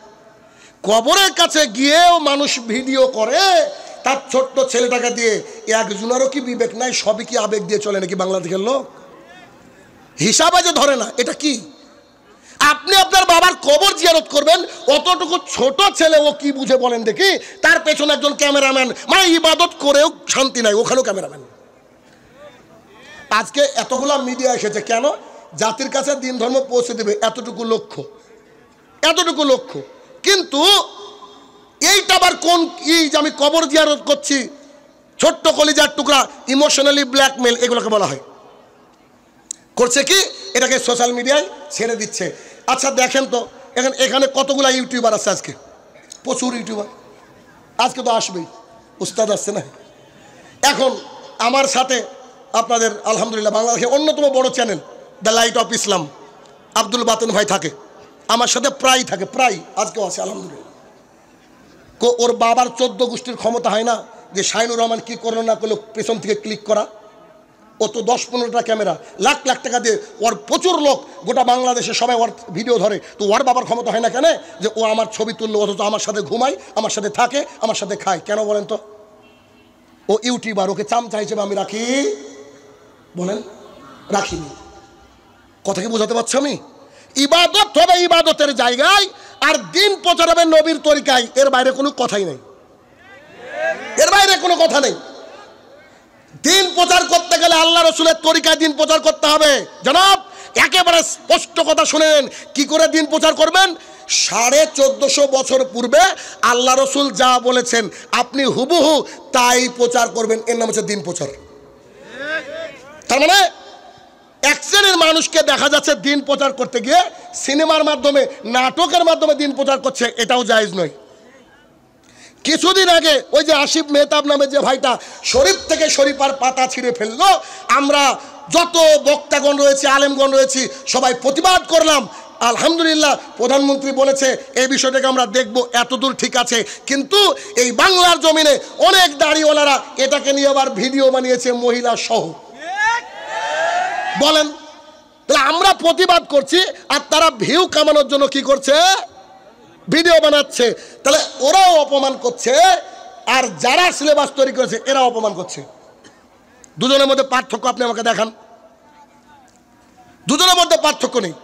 কবরের কাছে গিয়েও মানুষ ভিডিও করে তার ছোট্ট ছেলেটাকে দিয়ে। একজনেরও কি বিবেক নাই? সবই কি আবেগ দিয়ে চলে নাকি বাংলাদেশের লোক? হিসাবে যে ধরে না, এটা কি? আপনি আপনার বাবার কবর জিয়ারত করবেন, অতটুকু ছোট ছেলে ও কি বুঝে বলেন দেখি? তার পেছনে একজন ক্যামেরাম্যান, মানে ইবাদত করেও শান্তি নাই, ওখানেও ক্যামেরাম্যান। আজকে এতগুলা মিডিয়া এসেছে কেন? জাতির কাছে দিন ধর্ম পৌঁছে দেবে, এতটুকু লক্ষ্য, এতটুকু লক্ষ্য। কিন্তু এইটা আবার কোন কি যে আমি কবর জিয়ারত করছি, ছোট্ট কলিজার টুকরা, ইমোশনালি ব্ল্যাকমেল, এগুলোকে বলা হয়। করছে কি? এটাকে সোশ্যাল মিডিয়ায় ছেড়ে দিচ্ছে। আচ্ছা দেখেন তো, এখানে কতগুলা ইউটিউবার আছে আজকে, প্রচুর ইউটিউবার আজকে তো আসবেই, উস্তাদ আসছে না। এখন আমার সাথে আপনাদের আলহামদুলিল্লাহ বাংলাদেশের অন্যতম বড় channel the light of Islam Abdul Baten ভাই থাকে, আমার সাথে প্রায় থাকে, প্রায় আজকেও আছে আলহামদুলিল্লাহ। ওর বাবার 14 গোষ্ঠীর ক্ষমতা হয় না যে শাইনুর রহমান কি করলো না করলো পেছন থেকে ক্লিক করা। ও তো 10-15টা ক্যামেরা, লাখ লাখ টাকা দিয়ে, ওর প্রচুর লোক গোটা বাংলাদেশে সবাই ওর ভিডিও ধরে। তো ওর বাবার ক্ষমতা হয় না কেন যে ও আমার ছবি তুললো, অথচ আমার সাথে ঘুমায়, আমার সাথে থাকে, আমার সাথে খায়? কেন বলেন তো? ও ইউটিউবার, ওকে চামচা হিসেবে আমি রাখি? বলেন, রাখিনি। কথা কি বোঝাতে পারছি আমি? ইবাদত হবে ইবাদতের জায়গায়, আর দিন প্রচার হবে নবীর তরিকায়, এর বাইরে কোনো কথাই নেই, এর বাইরে কোনো কথা নেই। দিন প্রচার করতে গেলে আল্লাহ রসুলের তরিকায় দিন প্রচার করতে হবে। জনাব, একেবারে স্পষ্ট কথা শুনেন, কি করে দিন প্রচার করবেন? 1450 বছর পূর্বে আল্লাহ রসুল যা বলেছেন আপনি হুবহু তাই প্রচার করবেন, এর নাম হচ্ছে দিন প্রচার। তার মানে এক শ্রেণীর মানুষকে দেখা যাচ্ছে দিন প্রচার করতে গিয়ে সিনেমার মাধ্যমে, নাটকের মাধ্যমে দিন প্রচার করছে, এটাও জায়েজ নয়। কিছুদিন আগে ওই যে আসিফ মেহতাব নামে যে ভাইটা শরীফ থেকে শরীফার পাতা ছিঁড়ে ফেললো, আমরা যত বক্তাগণ রয়েছে, আলেমগণ রয়েছি, সবাই প্রতিবাদ করলাম। আলহামদুলিল্লাহ, প্রধানমন্ত্রী বলেছে এই বিষয়টাকে আমরা দেখব, এতদূর ঠিক আছে। কিন্তু এই বাংলার জমিনে অনেক দাড়িওয়ালারা এটাকে নিয়ে আবার ভিডিও বানিয়েছে, মহিলা সহ। বলেন, তাহলে আমরা প্রতিবাদ করছি আর তারা ভিউ কামানোর জন্য কি করছে? ভিডিও বানাচ্ছে। তাহলে ওরাও অপমান করছে, আর যারা সিলেবাস তৈরি করেছে এরাও অপমান করছে। দুজনের মধ্যে পার্থক্য আপনি আমাকে দেখান। দুজনের মধ্যে পার্থক্য নেই।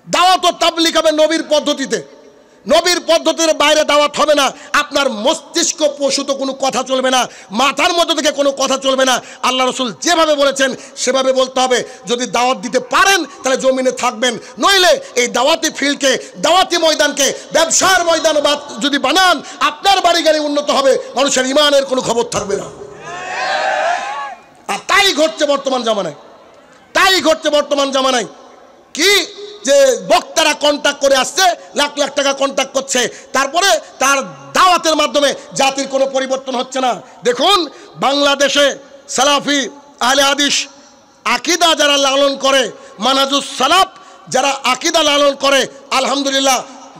দাওয়াত ও তাবলীগ হবে নবীর পদ্ধতিতে, নবীর পদ্ধতির বাইরে দাওয়াত হবে না। আপনার মস্তিষ্ক প্রসূত কোনো কথা চলবে না, মাথার মধ্যে থেকে কোনো কথা চলবে না। আল্লাহ রসুল যেভাবে বলেছেন সেভাবে বলতে হবে। যদি দাওয়াত দিতে পারেন তাহলে জমিনে থাকবেন, নইলে এই দাওয়াতি ফিল্ডকে, দাওয়াতি ময়দানকে ব্যবসার ময়দান যদি বানান, আপনার বাড়ি গাড়ি উন্নত হবে, মানুষের ইমানের কোনো খবর থাকবে না। আর তাই ঘটছে বর্তমান জামানায়, তাই ঘটছে বর্তমান জামানায়। কি যে বক্তারা কন্ট্যাক্ট করে আসছে, লাখ লাখ টাকা কন্ট্যাক্ট করছে, তারপরে তার দাওয়াতের মাধ্যমে জাতির কোনো পরিবর্তন হচ্ছে না। দেখুন, বাংলাদেশে সালাফি আহলে হাদিস আকীদা যারা লালন করে, মানহাজুস সালাফ যারা আকীদা লালন করে, আলহামদুলিল্লাহ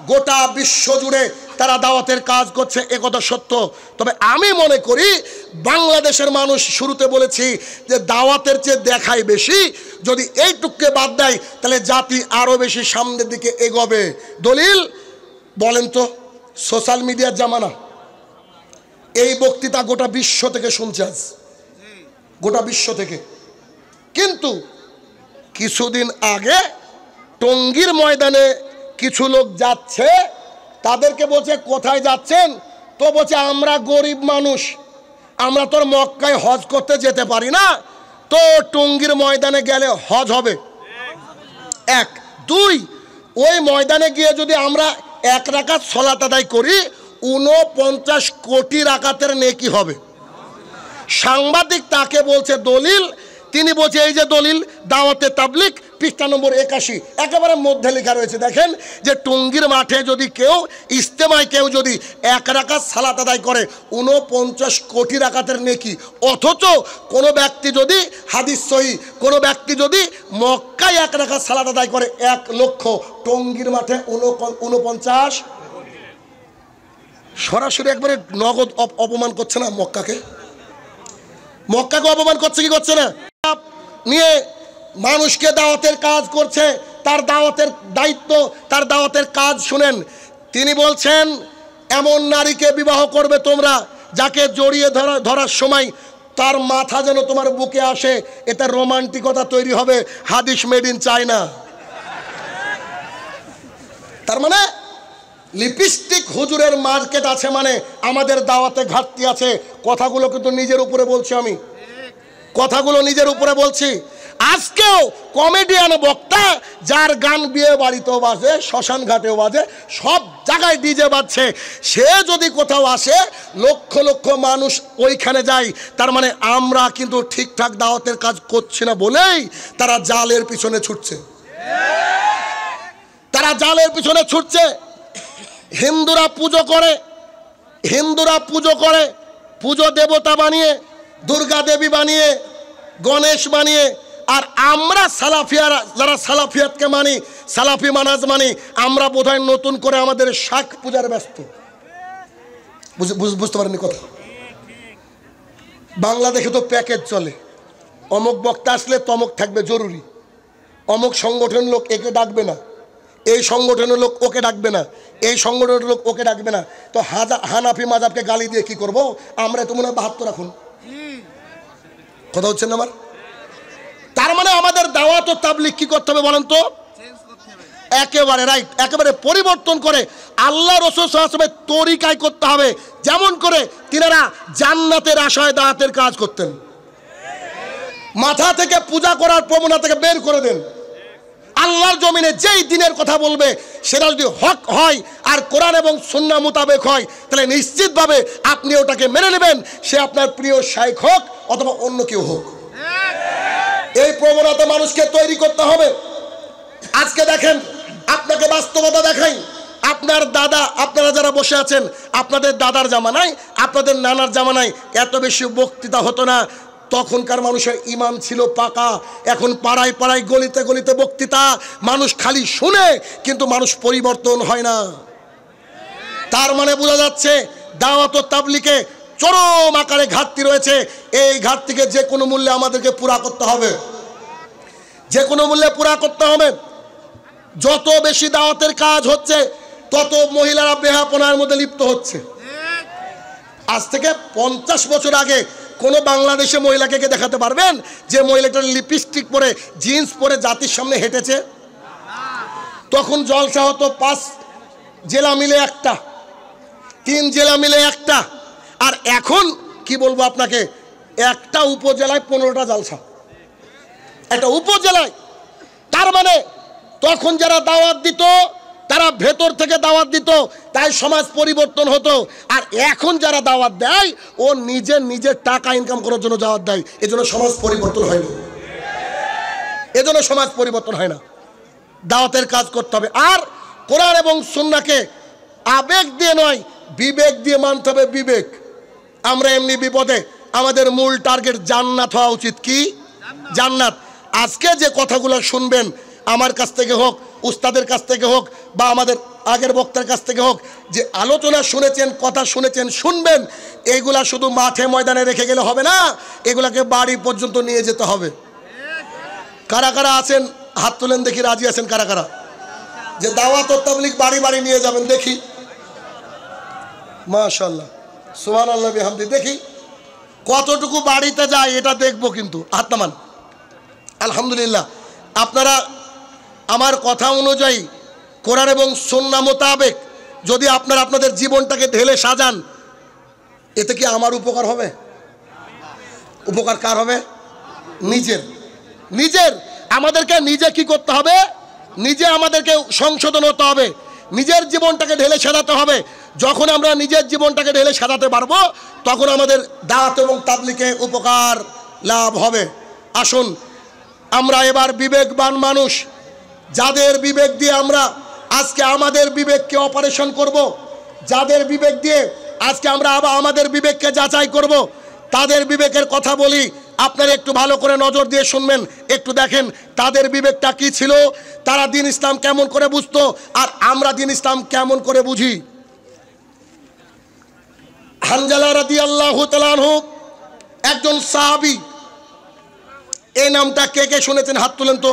গোটা বিশ্ব জুড়ে তারা দাওয়াতের কাজ করছে, একথা সত্য। তবে আমি মনে করি বাংলাদেশের মানুষ, শুরুতে বলেছি যে দাওয়াতের চেয়ে দেখাই বেশি। যদি এইটুককে বাদ দেয় তাহলে জাতি আরও বেশি সামনের দিকে এগোবে। দলিল বলেন তো? সোশ্যাল মিডিয়ার জামানা, এই বক্তৃতা গোটা বিশ্ব থেকে শুনছে আজ, গোটা বিশ্ব থেকে। কিন্তু কিছুদিন আগে টঙ্গীর ময়দানে কিছু লোক যাচ্ছে, তাদেরকে বলছে কোথায় যাচ্ছেন? তো বলছে আমরা গরিব মানুষ, আমরা তোর মক্কায় হজ করতে যেতে পারি না, তো টঙ্গীর ময়দানে গেলে হজ হবে। 1 2, ওই ময়দানে গিয়ে যদি আমরা 1 রাকাত সালাত আদায় করি, 49 কোটি রাকাতের নেকি হবে। সাংবাদিক তাকে বলছে দলিল, তিনি বলছে এই যে দলিল, দাওয়াতে তাবলীগ পৃষ্ঠা নম্বর 81, একেবারে মধ্যে লেখা রয়েছে। দেখেন যে টঙ্গীর মাঠে যদি কেউ ইজতেমায় কেউ যদি 1 রাকাত সালাত আদায় করে, 49 কোটি রাকাতের নেকি। অথচ কোনো ব্যক্তি যদি, হাদিস সহিহ, কোনো ব্যক্তি যদি মক্কায় 1 রাকাত সালাত আদায় করে 1 লক্ষ, টঙ্গীর মাঠে 49। সরাসরি একবারে নগদ অপমান করছে না মক্কাকে? মক্কাকে অপমান করছে কি করছে না? নিয়ে মানুষকে দাওয়াতের কাজ করছে, তার দাওয়াতের দায়িত্ব, তার দাওয়াতের কাজ শুনেন। তিনি বলছেন এমন নারীকে বিবাহ করবে তোমরা যাকে জড়িয়ে ধরার সময় তার মাথা যেন তোমার বুকে আসে, এটা রোমান্টিকতা তৈরি হবে। হাদিস মেড ইন চায়না। তার মানে লিপস্টিক হুজুরের মার্কেট আছে, মানে আমাদের দাওয়াতে ঘাটতি আছে। কথাগুলো কিন্তু নিজের উপরে বলছি, আমি কথাগুলো নিজের উপরে বলছি। আজকেও কমেডিয়ান বক্তা, যার গান বিয়ে বাড়িতেও বাজে, শ্মশান ঘাটেও বাজে, সব জায়গায় ডিজে বাজছে, সে যদি কোথাও আসে লক্ষ লক্ষ মানুষ ওইখানে যায়। তার মানে আমরা কিন্তু ঠিকঠাক দাওয়াতের কাজ করছি না বলেই তারা জালের পিছনে ছুটছে, তারা জালের পিছনে ছুটছে। হিন্দুরা পুজো করে, হিন্দুরা পুজো করে, পুজো দেবতা বানিয়ে, দুর্গা দেবী বানিয়ে, গণেশ বানিয়ে। আর আমরা সালাফিয়ারা যারা সালাফিয়াতকে মানি, সালাফি মানাজ মানি, আমরা বোধহয় নতুন করে আমাদের শাক পূজার ব্যস্ত। বুঝতে পারেননি কথা? বাংলাদেশে তো প্যাকেজ চলে, অমুক বক্তা আসলে তমক থাকবে জরুরি, অমুক সংগঠনের লোক একে ডাকবে না, এই সংগঠনের লোক ওকে ডাকবে না, এই সংগঠনের লোক ওকে ডাকবে না। তো হানাফি মাযহাবকে গালি দিয়ে কি করব আমরা? তো মনে হয় 72 রাখুন। কথা হচ্ছে না আমার? তার মানে আমাদের দাওয়াত ও তাবলীগ কি করতে হবে বলেন তো? একেবারে রাইট, একেবারে পরিবর্তন করে আল্লাহ রাসূল সাল্লাল্লাহু আলাইহি ওয়াসাল্লামের তরিকায় করতে হবে। যেমন করে তিনারা জান্নাতের আশায় দাওয়াতের কাজ করতেন। মাথা থেকে পূজা করার প্রবণতাকে বের করে দেন। আল্লাহর জমিনে যেই দিনের কথা বলবে সেটা যদি হক হয় আর কোরআন এবং সুন্নাহ মোতাবেক হয়, তাহলে নিশ্চিতভাবে আপনি ওটাকে মেনে নেবেন, সে আপনার প্রিয় শাইখ হোক অথবা অন্য কেউ হোক। এই প্রবণতা মানুষকে তৈরি করতে হবে। আজকে দেখেন, আপনাকে বাস্তবতা দেখাই। আপনার দাদা, আপনারা যারা বসে আছেন, আপনাদের দাদার জামানায়, আপনাদের নানার জামানায় এত বেশি বক্তৃতা হতো না। তখনকার মানুষের ঈমান ছিল পাকা। এখন পাড়ায় পাড়ায় গলিতে গলিতে বক্তৃতা, মানুষ খালি শুনে কিন্তু মানুষ পরিবর্তন হয় না। তার মানে বোঝা যাচ্ছে দাওয়াত ও তাবলীগে চরম আকারে ঘাটতি রয়েছে। এই ঘাটতিকে যে কোনো মূল্যে আমাদেরকে পুরা করতে হবে, যে কোনো মূল্যে পুরা করতে হবে। যত বেশি দাওয়াতের কাজ হচ্ছে তত মহিলারা বেহাপনার মধ্যে লিপ্ত হচ্ছে। আজ থেকে 50 বছর আগে কোন বাংলাদেশে মহিলাকে দেখাতে পারবেন যে মহিলাটা লিপস্টিক পরে জিন্স পরে জাতির সামনে হেঁটেছে? তখন জলসা হতো 5 জেলা মিলে একটা, 3 জেলা মিলে একটা। আর এখন কি বলবো আপনাকে, একটা উপজেলায় 15টা জলসা, একটা উপজেলায়। তার মানে তখন যারা দাওয়াত দিত তারা ভেতর থেকে দাওয়াত দিত, তাই সমাজ পরিবর্তন হতো। আর এখন যারা দাওয়াত দেয় ও নিজের টাকা ইনকাম করার জন্য দাওয়াত দেয়, এজন্য সমাজ পরিবর্তন হয় না, এজন্য সমাজ পরিবর্তন হয় না। দাওয়াতের কাজ করতে হবে। আর কোরআন এবং সুন্নাহকে আবেগ দিয়ে নয়, বিবেক দিয়ে মানতে হবে। বিবেক। আমরা এমনি বিপদে, আমাদের মূল টার্গেট জান্নাত হওয়া উচিত। কি? জান্নাত। আজকে যে কথাগুলো শুনবেন আমার কাছ থেকে হোক, উস্তাদের কাছ থেকে হোক, বা আমাদের আগের বক্তার কাছ থেকে হোক, যে আলোচনা শুনেছেন, কথা শুনেছেন, শুনবেন, এইগুলা শুধু মাঠে ময়দানে রেখে গেলে হবে না, এগুলাকে বাড়ি পর্যন্ত নিয়ে যেতে হবে। কারা কারা আছেন হাত তুলেন দেখি, রাজি আছেন কারা কারা যে দাওয়াত ও তাবলীগ বাড়ি বাড়ি নিয়ে যাবেন? দেখি, মাশাআল্লাহ, সুবহানাল্লাহ বিহামদি। দেখি কতটুকু বাড়িতে যায়, এটা দেখবো কিন্তু। হাত নামান। আলহামদুলিল্লাহ। আপনারা আমার কথা অনুযায়ী কোরআন এবং সুন্নাহ মোতাবেক যদি আপনারা আপনাদের জীবনটাকে ঢেলে সাজান, এতে কি আমার উপকার হবে? উপকার কার হবে? নিজের। নিজের। আমাদেরকে নিজে কি করতে হবে? নিজে আমাদেরকে সংশোধন হতে হবে, নিজের জীবনটাকে ঢেলে সাজাতে হবে। যখন আমরা নিজের জীবনটাকে ঢেলে সাজাতে পারবো, তখন আমাদের দাওয়াত এবং তাবলীগে উপকার লাভ হবে। আসুন আমরা এবার বিবেকবান মানুষ, যাদের বিবেক দিয়ে আমরা আজকে আমাদের বিবেককে অপারেশন করব, যাদের বিবেক দিয়ে আজকে আমরা আবার আমাদের বিবেককে যাচাই করব, তাদের বিবেকের কথা বলি। আপনারা একটু ভালো করে নজর দিয়ে শুনবেন, একটু দেখেন তাদের বিবেকটা কি ছিল, তারা দ্বীন ইসলাম কেমন করে বুঝতো, আর আমরা দ্বীন ইসলাম কেমন করে বুঝি। হানজালা রাদিয়াল্লাহু তাআলা আনহু একজন সাহাবী। এই নামটা কে কে শুনেছেন? হাত তুলেন তো।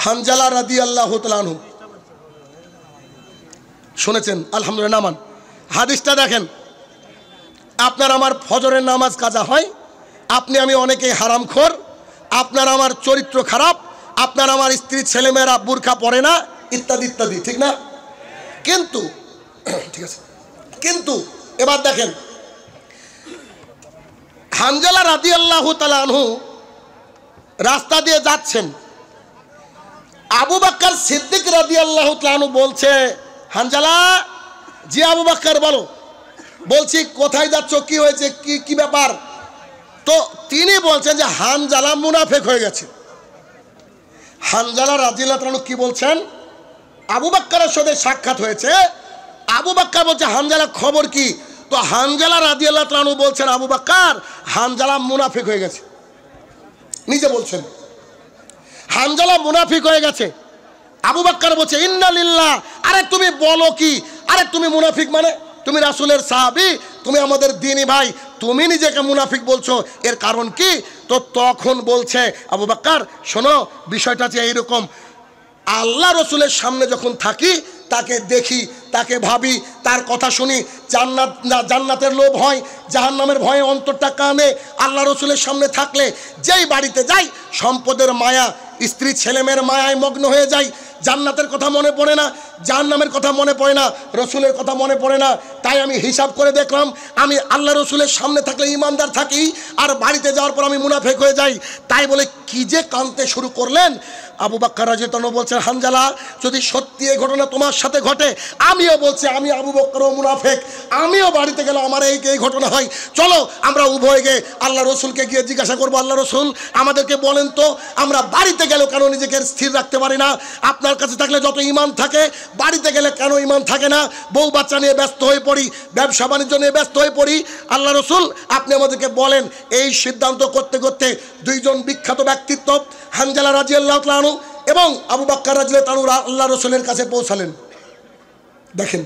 হানজালা রাদিয়াল্লাহু তাআলা আনহু শুনেছেন? আলহামদুলিল্লাহ। নামান। হাদিসটা দেখেন, আপনার আমার ফজরের নামাজ কাজা হয়, আপনি আমি অনেকেই হারামখোর, আপনার আমার চরিত্র খারাপ, আপনার আমার স্ত্রী ছেলেমেয়েরা বুরখা পরে না, ইত্যাদি ইত্যাদি, ঠিক না? কিন্তু ঠিক আছে, কিন্তু এবার দেখেন, হানজালা রাদিয়াল্লাহু তাআলা আনহু রাস্তা দিয়ে যাচ্ছেন, আবু বকর সিদ্দিক রাদিয়াল্লাহু তাআলা আনহু বলছে, হানজালা, জি আবু বকর বলো। বলছি কোথায় যাচ্ছ, কি হয়েছে, কি কি ব্যাপার? তো তিনি বলছেন যে হানজালা মুনাফিক হয়ে গেছে। হানজালা রাদিয়াল্লাহু তাআলা আনহু কি বলছেন? আবু বকরের সাথে সাক্ষাৎ হয়েছে, আবু বকর বলছে হানজালা খবর কি? তো হানজালা রাদিয়াল্লাহু তাআলা আনহু বলছেন, আবু বকর, হানজালা মুনাফিক হয়ে গেছে। নিজে বলছেন হানজালা মুনাফিক হয়ে গেছে। আবু বকর বলছে ইন্না লিল্লাহ। আরে তুমি বলো কি? আরে তুমি মুনাফিক মানে? তুমি রাসূলের সাহাবী, তুমি আমাদের দ্বীনি ভাই, তুমি নিজেকে মুনাফিক বলছো, এর কারণ কি? তো তখন বলছে আবু বকর, শোনো বিষয়টা যে এইরকম, আল্লাহ রসুলের সামনে যখন থাকি, তাকে দেখি, তাকে ভাবি, তার কথা শুনি, জান্নাতের লোভ হয়, জাহান্নামের ভয়ে অন্তরটা কানে। আল্লাহ রসুলের সামনে থাকলে যেই বাড়িতে যাই, সম্পদের মায়া, স্ত্রী ছেলেমেয়ের মায়ায় মগ্ন হয়ে যাই, জান্নাতের কথা মনে পড়ে না, জাহান্নামের কথা মনে পড়ে না, রসুলের কথা মনে পড়ে না। তাই আমি হিসাব করে দেখলাম, আমি আল্লাহ রসুলের সামনে থাকলে ইমানদার থাকি, আর বাড়িতে যাওয়ার পর আমি মুনাফিক হয়ে যাই। তাই বলে কি যে কাঁদতে শুরু করলেন। আবু বকর রাদিয়াল্লাহু তাআলা বলছেন, হানজালা, যদি সত্যি এই ঘটনা তোমার সাথে ঘটে, আমিও বলছি আমি আবু বকরও মুনাফিক, আমিও বাড়িতে গেলে আমার এই ঘটনা হয়, চলো আমরা উভয়ে গিয়ে আল্লাহ রসুলকে গিয়ে জিজ্ঞাসা করবো, আল্লাহ রসুল আমাদেরকে বলেন তো, আমরা বাড়িতে গেলেও কেন নিজেকে স্থির রাখতে পারি না? আপনার কাছে থাকলে যত ইমান থাকে, বাড়িতে গেলে কেন ইমান থাকে না? বউ বাচ্চা নিয়ে ব্যস্ত হয়ে পড়ি, ব্যবসা বাণিজ্য নিয়ে ব্যস্ত হয়ে পড়ি। আল্লাহ রসুল আপনি আমাদেরকে বলেন। এই সিদ্ধান্ত করতে করতে দুইজন বিখ্যাত ব্যক্তিত্ব, হানজালা রাদিয়াল্লাহু তাআলা আনহু এবং আবু বকর রাদিয়াল্লাহু তাআলা আল্লাহ রসুলের কাছে পৌঁছালেন। দেখেন,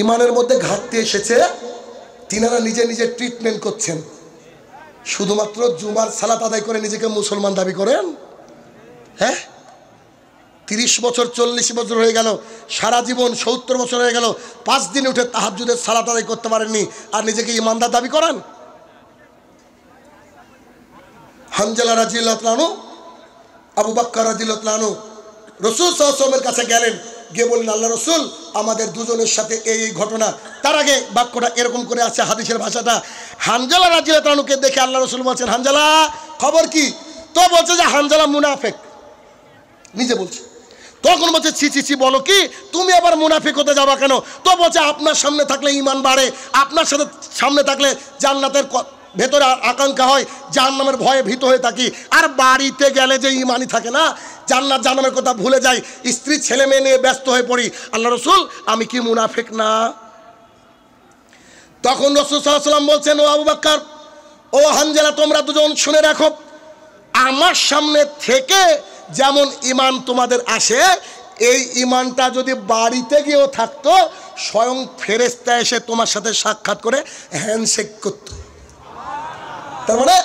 ইমানের মধ্যে ঘাটতি এসেছে, তিনারা নিজে নিজে ট্রিটমেন্ট করছেন। শুধুমাত্র জুমার সালাত আদায় করে নিজেকে মুসলমান দাবি করেন? হ্যাঁ, 30 বছর 40 বছর হয়ে গেল, সারা জীবন 70 বছর হয়ে গেল, 5 দিনে উঠে তাহাজ্জুদের সালাত আদায় করতে পারেননি, আর নিজেকে ইমানদার দাবি করেন? হানজালা রাদিয়াল্লাহু তাআলা আনহু, আবু বকর রাদিয়াল্লাহু তাআলা আনহু রাসূল সাল্লাল্লাহু আলাইহি ওয়াসাল্লামের কাছে গেলেন, গিয়ে বললেন, আল্লাহ রসুল আমাদের দুজনের সাথে এই ঘটনা। তার আগে বাক্যটা এরকম করে আছে, হাদিসের ভাষাটা। হানজালা রাদিয়াল্লাহু তাআলা আনহুকে দেখে আল্লাহ রসুল বলছেন, হানজালা খবর কি? তো বলছে যে হানজালা মুনাফিক, নিজে বলছে। তখন বলছে, ছি ছি ছি, বলো কি? তুমি আবার মুনাফিক হতে যাবা কেন? তো বলছে আপনার সামনে থাকলে ইমান বাড়ে, আপনার সাথে সামনে থাকলে জান্নাতের ভেতরে আকাঙ্ক্ষা হয়, জাহান্নামের ভয়ে ভীত হয়ে থাকি, আর বাড়িতে গেলে যে ইমানই থাকে না, জান্নাত জাহান্নামের কথা ভুলে যাই, স্ত্রী ছেলে মেয়ে নিয়ে ব্যস্ত হয়ে পড়ি। আল্লাহ রসুল আমি কি মুনাফিক না? তখন রাসূল সাল্লাল্লাহু আলাইহি ওয়াসাল্লাম বলছেন, ও আবু বকর, ও হানজালা, তোমরা দুজন শুনে রাখো, আমার সামনে থেকে যেমন ইমান তোমাদের আসে, এই ইমানটা যদি বাড়িতে গিয়েও থাকতো, স্বয়ং ফেরেশতা এসে তোমার সাথে সাক্ষাৎ করে হ্যান্ডশেক করতো। তার মানে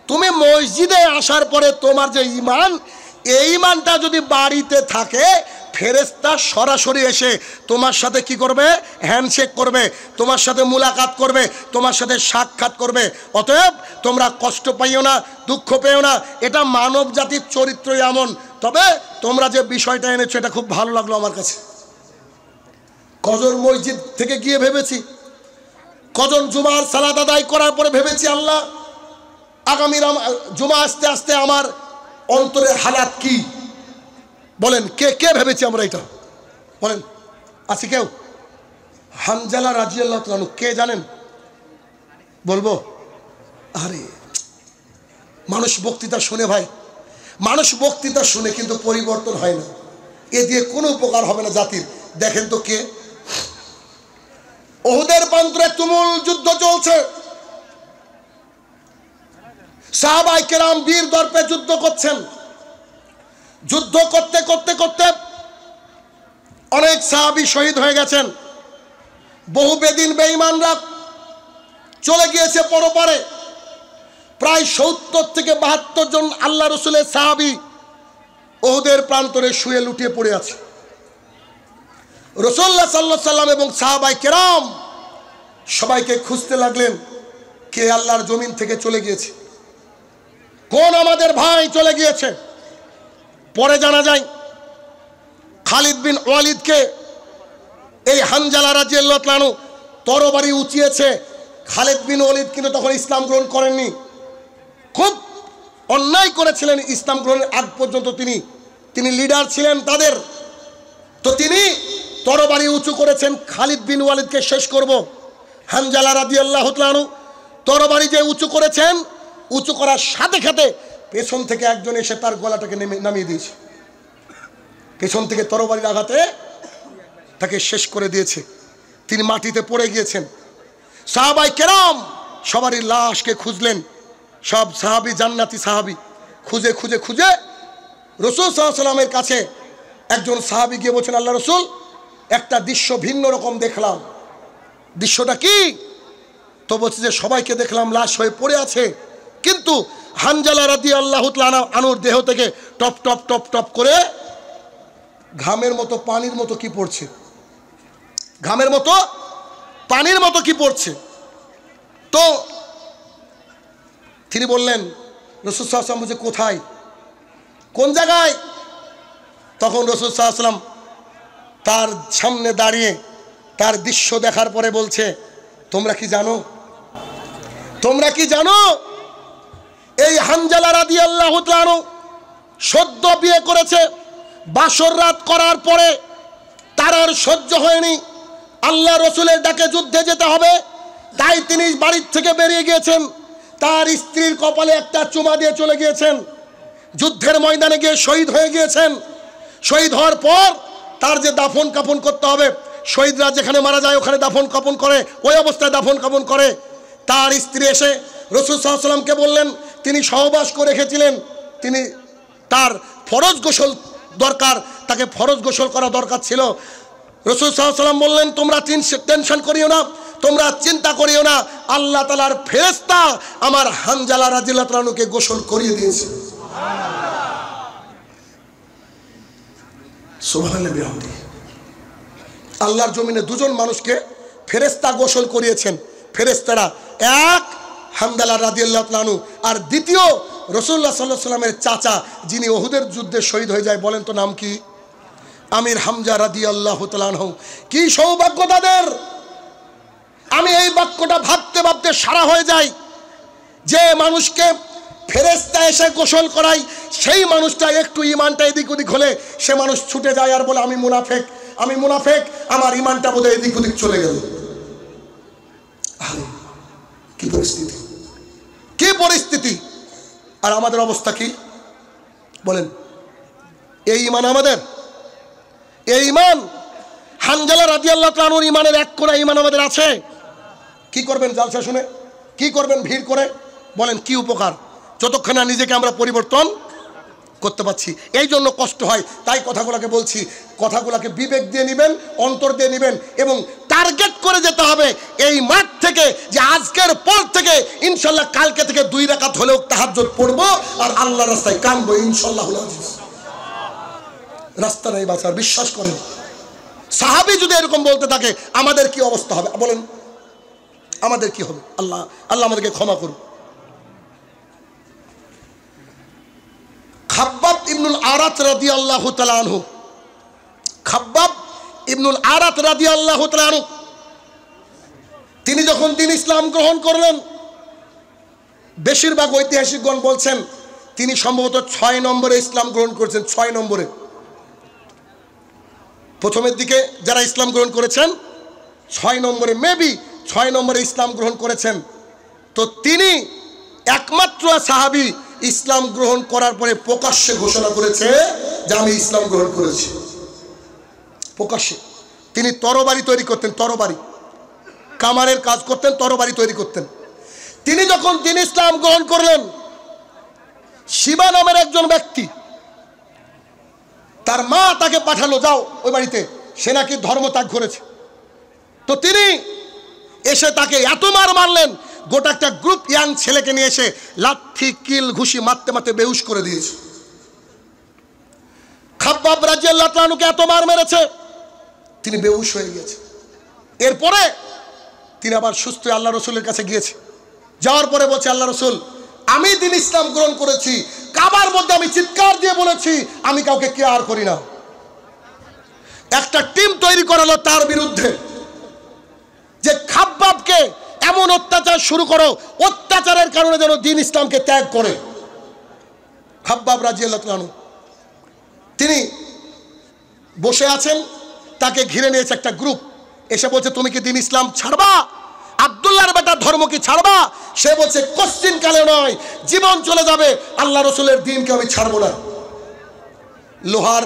তুমি মসজিদে আসার পরে তোমার যে ইমান, এই ইমানটা যদি বাড়িতে থাকে, ফেরেশতা সরাসরি এসে তোমার সাথে কি করবে? হ্যান্ডশেক করবে, তোমার সাথে মুলাকাত করবে, তোমার সাথে সাক্ষাৎ করবে। অতএব তোমরা কষ্ট পাইও না, দুঃখ পেও না, এটা মানব জাতির চরিত্রই এমন। তবে তোমরা যে বিষয়টা এনেছো, এটা খুব ভালো লাগলো আমার কাছে। কজন মসজিদ থেকে গিয়ে ভেবেছি, কজন জুমার সালাত আদায় করার পরে ভেবেছি, আল্লাহ আগামী জুমা আসতে আসতে আমার অন্তরের হালাত কি? বলেন, কে কে ভেবেছি আমরা এটা? বলেন, আছে কেউ? হানজালা রাদিয়াল্লাহু তাআলা আনহু কে জানেন? বলবো? আরে মানুষ বক্তৃতা শুনে ভাই, মানুষ বক্তৃতা শুনে কিন্তু পরিবর্তন হয় না, এ দিয়ে কোনো উপকার হবে না জাতির। দেখেন তো কে? উহুদের প্রান্তরে তুমুল যুদ্ধ চলছে, সাহাবায়ে কেরাম বীর দর্পে যুদ্ধ করছেন। যুদ্ধ করতে করতে করতে অনেক সাহাবী শহীদ হয়ে গেছেন, বহু বেদিন বেঈমানরা চলে গিয়েছে পরপারে। প্রায় 70 থেকে 72 জন আল্লাহ রসুলের সাহাবী উহুদের প্রান্তরে শুয়ে লুটিয়ে পড়ে আছে। রাসূলুল্লাহ সাল্লাল্লাহু আলাইহি ওয়াসাল্লাম এবং সাহাবায়ে কেরাম সবাইকে খুঁজতে লাগলেন কে আল্লাহর জমিন থেকে চলে গিয়েছে, কোন আমাদের ভাই চলে গিয়েছে। পরে জানা যায় খালিদ বিন ওয়ালিদকে এই হানজালা রাদিয়াল্লাহু তাআলা আনহু তরবারি উঁচিয়েছে। খালিদ বিন ওয়ালিদ কিন্তু তখন ইসলাম গ্রহণ করেননি, খুব অন্যায় করেছিলেন। ইসলাম গ্রহণের আগ পর্যন্ত তিনি লিডার ছিলেন তাদের। তো তিনি তরবারি উঁচু করেছেন, খালিদ বিন ওয়ালিদকে শেষ করব। হানজালা রাদিয়াল্লাহু তাআলা আনহু তরবারি যে উঁচু করেছেন, উঁচু করার সাথে সাথে পেছন থেকে একজন এসে তার গলাটাকে নামিয়ে দিয়েছে। পেছন থেকে তরবারির আঘাতে তাকে শেষ করে দিয়েছে, তিনি মাটিতে পড়ে গিয়েছেন। সাহাবায়ে কেরাম সবারই লাশকে খুঁজলেন, সব সাহাবী জান্নাতি সাহাবী খুঁজে খুঁজে খুঁজে রাসূল সাল্লাল্লাহু আলাইহি ওয়াসাল্লামের কাছে একজন সাহাবী গিয়ে বলছেন, আল্লাহ রাসূল, একটা দৃশ্য ভিন্ন রকম দেখলাম। দৃশ্যটা কি? তো বলছে যে সবাইকে দেখলাম লাশ হয়ে পড়ে আছে, কিন্তু হানজালা রাদিয়াল্লাহু তাআলা আনহুর দেহ থেকে টপ টপ টপ টপ করে ঘামের মতো পানির মতো কি পড়ছে, ঘামের মতো পানির মতো কি পড়ছে। তো তিনি বললেন, রাসূল সাল্লাল্লাহু আলাইহি ওয়াসাল্লাম বলছে কোথায়, কোন জায়গায়? তখন রাসূল সাল্লাল্লাহু আলাইহি ওয়াসাল্লাম তার সামনে দাঁড়িয়ে তার দৃশ্য দেখার পরে বলছে, তোমরা কি জানো, তোমরা কি জানো এই হানজালা রাদিয়াল্লাহু তাআলা আনহু সদ্য বিয়ে করেছে, বাসর রাত করার পরে তার আর সহ্য হয়নি, আল্লাহ রসুলের ডাকে যুদ্ধে যেতে হবে, তাই তিনি বাড়ির থেকে বেরিয়ে গিয়েছেন। তার স্ত্রীর কপালে একটা চুমা দিয়ে চলে গিয়েছেন, যুদ্ধের ময়দানে গিয়ে শহীদ হয়ে গিয়েছেন। শহীদ হওয়ার পর তার যে দাফন কাফন করতে হবে, শহীদরা যেখানে মারা যায় ওখানে দাফন কাফন করে, ওই অবস্থায় দাফন কাফন করে। তার স্ত্রী এসে রাসূল সাল্লাল্লাহু আলাইহি ওয়াসাল্লামকে বললেন, তিনি সহবাস করে রেখেছিলেন, তিনি তার ফরজ গোসল দরকার, তাকে ফরজ গোসল করা দরকার ছিল। রাসূল সাল্লাল্লাহু আলাইহি ওয়াসাল্লাম বললেন, তোমরা টেনশন করিও না, তোমরা চিন্তা করিও না, আল্লাহ তাআলার ফেরেশতা আমার হানজালা রাদিয়াল্লাহু তাআলা আনহুকে গোসল করিয়ে দিয়েছে। সুবহানাল্লাহ বিহামদি। আল্লাহর জমিনে দুজন মানুষকে ফেরেশতা গোসল করিয়েছেন। ফেরেশতারা এক হানজালা রাদিয়াল্লাহু তাআলা আনহু, আর দ্বিতীয় রাসূলুল্লাহ সাল্লাল্লাহু আলাইহি ওয়াসাল্লামের চাচা, যিনি উহুদের যুদ্ধে শহীদ হয়ে যায়, বলেন তো নাম কি? আমির হামজা রাদিয়াল্লাহু তাআলা আনহু। কি সৌভাগ্য তাদের! আমি এই বাক্যটা ভাবতে ভাবতে সারা হয়ে যাই, যে মানুষকে ফেরেশতা এসে গোসল করায়, সেই মানুষটা একটু ইমানটা এদিক ওদিক হলে সে মানুষ ছুটে যায় আর বলে আমি মুনাফেক, আমি মুনাফেক, আমার ইমানটা বোধহয় এদিক ওদিক চলে গেল। কি পরিস্থিতি, কি পরিস্থিতি! আর আমাদের অবস্থা কি বলেন? এই ইমান আমাদের, এই ইমান হানজালা রাদিয়াল্লাহু তাআলা আনহুর ইমানের এক কোণা ইমান আমাদের আছে। কি করবেন জালসা শুনে, কি করবেন ভিড় করে, বলেন কি উপকার? যতক্ষণ না নিজেকে আমরা পরিবর্তন করতে পারছি, এই জন্য কষ্ট হয়। তাই কথাগুলোকে বলছি, কথাগুলোকে বিবেক দিয়ে নেবেন, অন্তর দিয়ে নেবেন, এবং টার্গেট করে যেতে হবে এই মাঠ থেকে, যে আজকের পর থেকে ইনশাল্লাহ কালকে থেকে 2 রাকাত হলেও তাহাজ্জুদ পড়বো আর আল্লাহর রাস্তায় কাঁদবো ইনশাআল্লাহুল আজিজ। রাস্তা নেই বাঁচার, বিশ্বাস করেন। সাহাবী যদি এরকম বলতে থাকে, আমাদের কি অবস্থা হবে বলেন? আমাদের কি হবে? আল্লাহ আমাদেরকে ক্ষমা করুন। খাব্বাব ইবনুল আরাত রাদিয়াল্লাহু তাআলা আনহু, খাব্বাব ইবনুল আরাত রাদিয়াল্লাহু তাআলা আনহু, তিনি যখন দিন ইসলাম গ্রহণ করলেন, বেশিরভাগ ঐতিহাসিকগণ বলছেন তিনি সম্ভবত 6 নম্বরে ইসলাম গ্রহণ করেছেন। 6 নম্বরে, প্রথমের দিকে যারা ইসলাম গ্রহণ করেছেন 6 নম্বরে, মেবি 6 নম্বরে ইসলাম গ্রহণ করেছেন। তো তিনি একমাত্র সাহাবী ইসলাম গ্রহণ করার পরে প্রকাশ্যে ঘোষণা করেছে যে আমি ইসলাম গ্রহণ করেছি। প্রকাশ্যে তিনি তরবারি তৈরি করতেন, তরবারি কামানের কাজ করতেন, তরবারি তৈরি করতেন। তিনি যখন দিন ইসলাম গ্রহণ করলেন, শিবা নামের একজন ব্যক্তি, তার মা তাকে পাঠালো, যাও ওই বাড়িতে, সে নাকি ধর্মত্যাগ করেছে। তো তিনি এসে তাকে এত মারলেন, গোটা একটা গ্রুপ ইয়াং ছেলেকে নিয়ে এসে লাঠি কিল ঘুষি মারতে মারতে বেহুশ করে দিয়েছে। খাব্বাব রাদিয়াল্লাহু তাআলা আনহুকে এত মার মেরেছে, তিনি বেহুশ হয়ে গেছে। এরপরে তিনি আবার সুস্থ আল্লাহ রসুলের কাছে গিয়েছে। যাওয়ার পরে বলছে, আল্লাহ রসুল, আমি দিন ইসলাম গ্রহণ করেছি, কাবার মধ্যে আমি চিৎকার দিয়ে বলেছি আমি কাউকে কেয়ার করি না। একটা টিম তৈরি করালো তার বিরুদ্ধে, যে খাব্বাবকে এমন অত্যাচার শুরু করো, অত্যাচারের কারণে যেন দিন ইসলামকে ত্যাগ করে। খাব্বাব রাদিয়াল্লাহু তাআলা আনহু তিনি বসে আছেন, তাকে ঘিরে নিয়েছে একটা গ্রুপ, এসে বলছে, তুমি কি দিন ইসলাম ছাড়বা? আব্দুল্লাহর বেটার ধর্ম কি ছাড়বা? সে বলছে, কোশ্চিন কালে নয়, জীবন চলে যাবে, আল্লাহ রসুলের দিনকে আমি ছাড়বো না। লোহার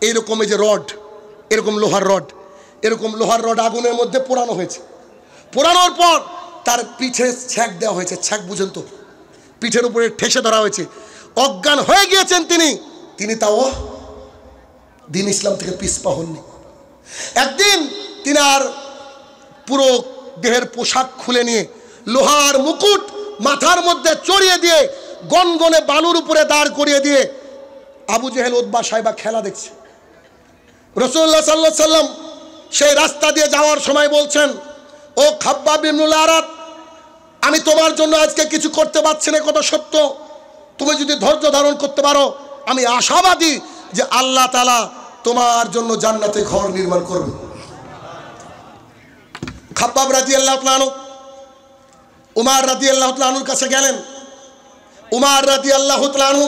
এইরকম এই যে রড, এরকম লোহার রড আগুনের মধ্যে পোড়ানো হয়েছে। পোড়ানোর পর তার পিঠে ছ্যাঁক দেওয়া হয়েছে। ছ্যাঁক বুঝেন তো, পিঠের উপরে ঠেসে ধরা হয়েছে। অজ্ঞান হয়ে গিয়েছেন তিনি তাও দিন ইসলাম থেকে পিছপা হননি। একদিন তিনি আর পুরো দেহের পোশাক খুলে নিয়ে লোহার মুকুট মাথার মধ্যে চড়িয়ে দিয়ে গনগনে বালুর উপরে দাঁড় করিয়ে দিয়ে আবু জেহেল উতবা সাইবা খেলা দেখছে। রাসূলুল্লাহ সাল্লাল্লাহু আলাইহি সাল্লাম সেই রাস্তা দিয়ে যাওয়ার সময় বলছেন, ও খাব্বাব ইবনুল আরাত, আমি তোমার জন্য আজকে কিছু করতে পারছি না, কত সত্য। তুমি যদি ধৈর্য ধারণ করতে পারো, আমি আশাবাদী যে আল্লাহ তাআলা তোমার জন্য জান্নাতে ঘর নির্মাণ করবে। খাব্বাব রাদিয়াল্লাহু তাআলা আনহু উমর রাদিয়াল্লাহু তাআলা আনহুর কাছে গেলেন। উমর রাদিয়াল্লাহু তাআলা আনহু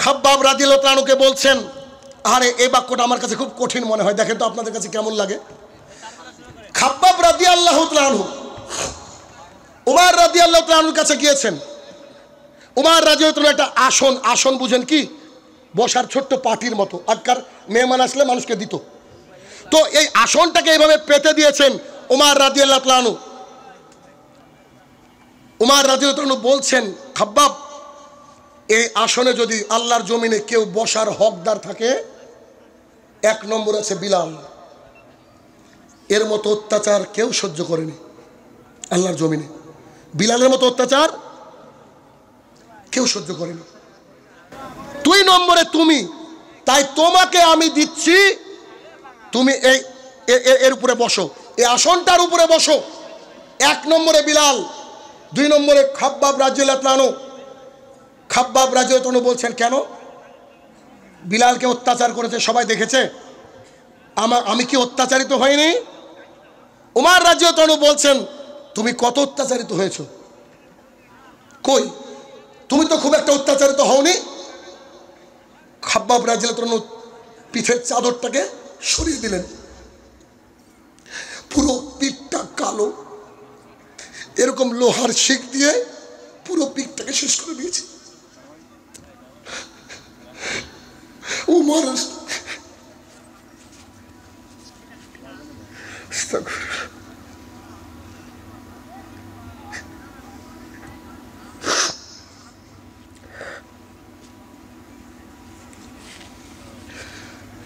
খাব্বাব রাদিয়াল্লাহু তাআলা আনহুকে বলছেন, আরে এই বাক্যটা আমার কাছে খুব কঠিন মনে হয়, দেখেন তো আপনাদের কাছে কেমন লাগে। খাব্বাব রাদিয়াল্লাহু তাআলা আনহু উমর রাদিয়াল্লাহু তাআলা আনহুর কাছে গিয়েছেন। উমর রাদিয়াল্লাহু তাআলা একটা আসন বুঝেন কি, বসার ছোট্ট পাটির মতো, আজকাল মেহমান আসলে মানুষকে দিত, তো এই আসনটাকে এইভাবে পেতে দিয়েছেন উমর রাদিয়াল্লাহু তাআলা আনহু। উমর রাদিয়াল্লাহু তাআলা আনহু বলছেন, খাব্বাব, এই আসনে যদি আল্লাহর জমিনে কেউ বসার হকদার থাকে, এক নম্বর আছে বিলাল। এর মতো অত্যাচার কেউ সহ্য করেনি আল্লাহর জমিনে, বিলালের মতো অত্যাচার কেউ সহ্য করেনি। 2 নম্বরে তুমি, তাই তোমাকে আমি দিচ্ছি, তুমি এর উপরে বসো, এই আসনটার উপরে বসো। 1 নম্বরে বিলাল, 2 নম্বরে খাব্বাব রাদিয়াল্লাহু তাআলা আনহু। খাব্বাব রাদিয়াল্লাহু তাআলা আনহু বলছেন, কেন? বিলালকে অত্যাচার করেছে, সবাই দেখেছে, আমি কি অত্যাচারিত হইনি? উমর রাদিয়াল্লাহু তাআলা আনহু বলছেন, তুমি কত অত্যাচারিত হয়েছো? কই, তুমি তো খুব একটা অত্যাচারিত হওনি। খাব্বাব রাদিয়াল্লাহু তাআলা আনহু পিঠের চাদরটাকে সরিয়ে দিলেন, পুরো পিঠটা কালো, এরকম লোহার শিক দিয়ে পুরো পিঠটাকে শেষ করে দিয়েছে। উমর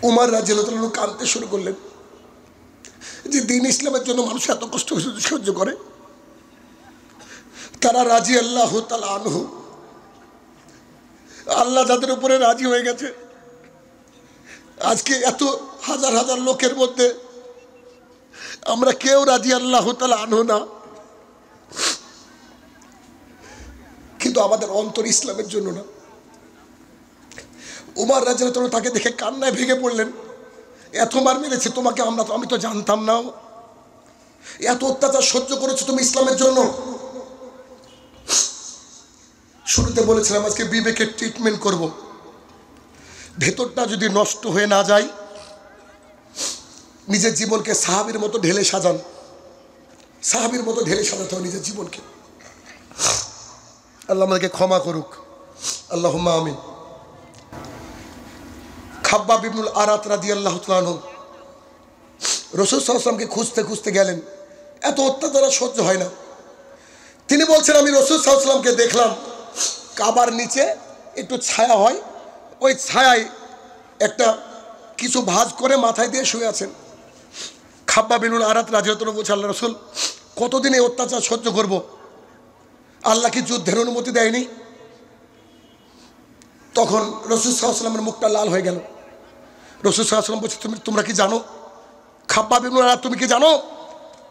উমর রাদিয়াল্লাহু তাআলা আনহু কাঁদতে শুরু করলেন যে দিন ইসলামের জন্য মানুষ এত কষ্ট সহ্য করে, তারা রাদিয়াল্লাহু তাআলা আনহু, আল্লাহ যাদের উপরে রাজি হয়ে গেছে, আজকে এত হাজার হাজার লোকের মধ্যে আমরা কেউ রাদিয়াল্লাহু তাআলা আনহু না, কিন্তু আমাদের অন্তর ইসলামের জন্য না। উমর রাদিয়াল্লাহু তাআলা তাকে দেখে কান্নায় ভেঙে পড়লেন, এত মার মেরেছে তোমাকে, আমি তো জানতাম না, এত অত্যাচার সহ্য করেছো তুমি ইসলামের জন্য। শুরুতে বলেছিলাম আজকে বিবেকের ট্রিটমেন্ট করব, ভেতরটা যদি নষ্ট হয়ে না যায়, নিজের জীবনকে সাহাবীর মতো ঢেলে সাজান, সাহাবীর মতো ঢেলে সাজাতে হয় নিজের জীবনকে। আল্লাহ আমাদেরকে ক্ষমা করুক, আল্লাহুম্মা আমিন। খাব্বাব ইবনুল আরাত রাদিয়াল্লাহু তাআলা আনহু রাসূল সাল্লাল্লাহু আলাইহি ওয়াসাল্লামকে খুঁজতে খুঁজতে গেলেন, এত অত্যাচার সহ্য হয় না। তিনি বলছেন, আমি রাসূল সাল্লাল্লাহু আলাইহি ওয়াসাল্লামকে দেখলাম কাবার নিচে একটু ছায়া হয়, ওই ছায়ায় একটা কিছু ভাঁজ করে মাথায় দিয়ে শুয়ে আছেন। খাব্বাব ইবনুল আরাত রাদিয়াল্লাহু তাআলা বলছেন, আল্লাহ রাসূল, কতদিন এই অত্যাচার সহ্য করব? আল্লাহ কি যুদ্ধের অনুমতি দেয়নি? তখন রাসূল সাল্লাল্লাহু আলাইহি ওয়াসাল্লামের মুখটা লাল হয়ে গেল। রাসূল সাল্লাল্লাহু আলাইহি ওয়াসাল্লাম বলছে, তোমরা কি জানো? খাব্বাব ইবনুল আরাত, তুমি কি জানো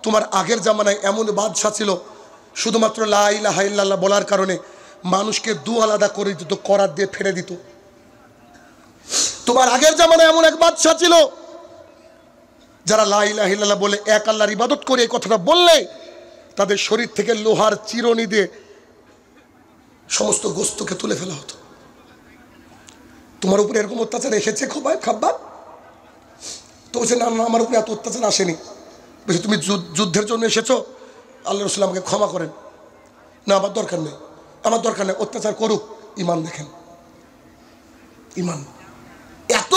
তোমার আগের জামানায় এমন বাদশা ছিল শুধুমাত্র লা ইলাহা ইল্লাল্লাহ বলার কারণে মানুষকে দু আলাদা করে দিত, করাত দিয়ে ফেলে দিত। তোমার আগের জামানায় এমন এক বাদশা ছিল যারা লা ইলাহা ইল্লাল্লাহ বলে এক আল্লাহর ইবাদত করে এই কথাটা বললে তাদের শরীর থেকে লোহার চিরুনি দিয়ে সমস্ত গোস্তকে তুলে ফেলা হতো। তোমার উপরে এরকম অত্যাচার এসেছে খাব্বাব? তো বলছে না না, আমার উপরে এত অত্যাচার আসেনি। বলছে তুমি যুদ্ধের জন্য এসেছো, আল্লাহ রাসূল আমাকে ক্ষমা করেন। না আমার দরকার নেই, আমার দরকার নেই, অত্যাচার করুক, ইমান দেখেন। ইমান এত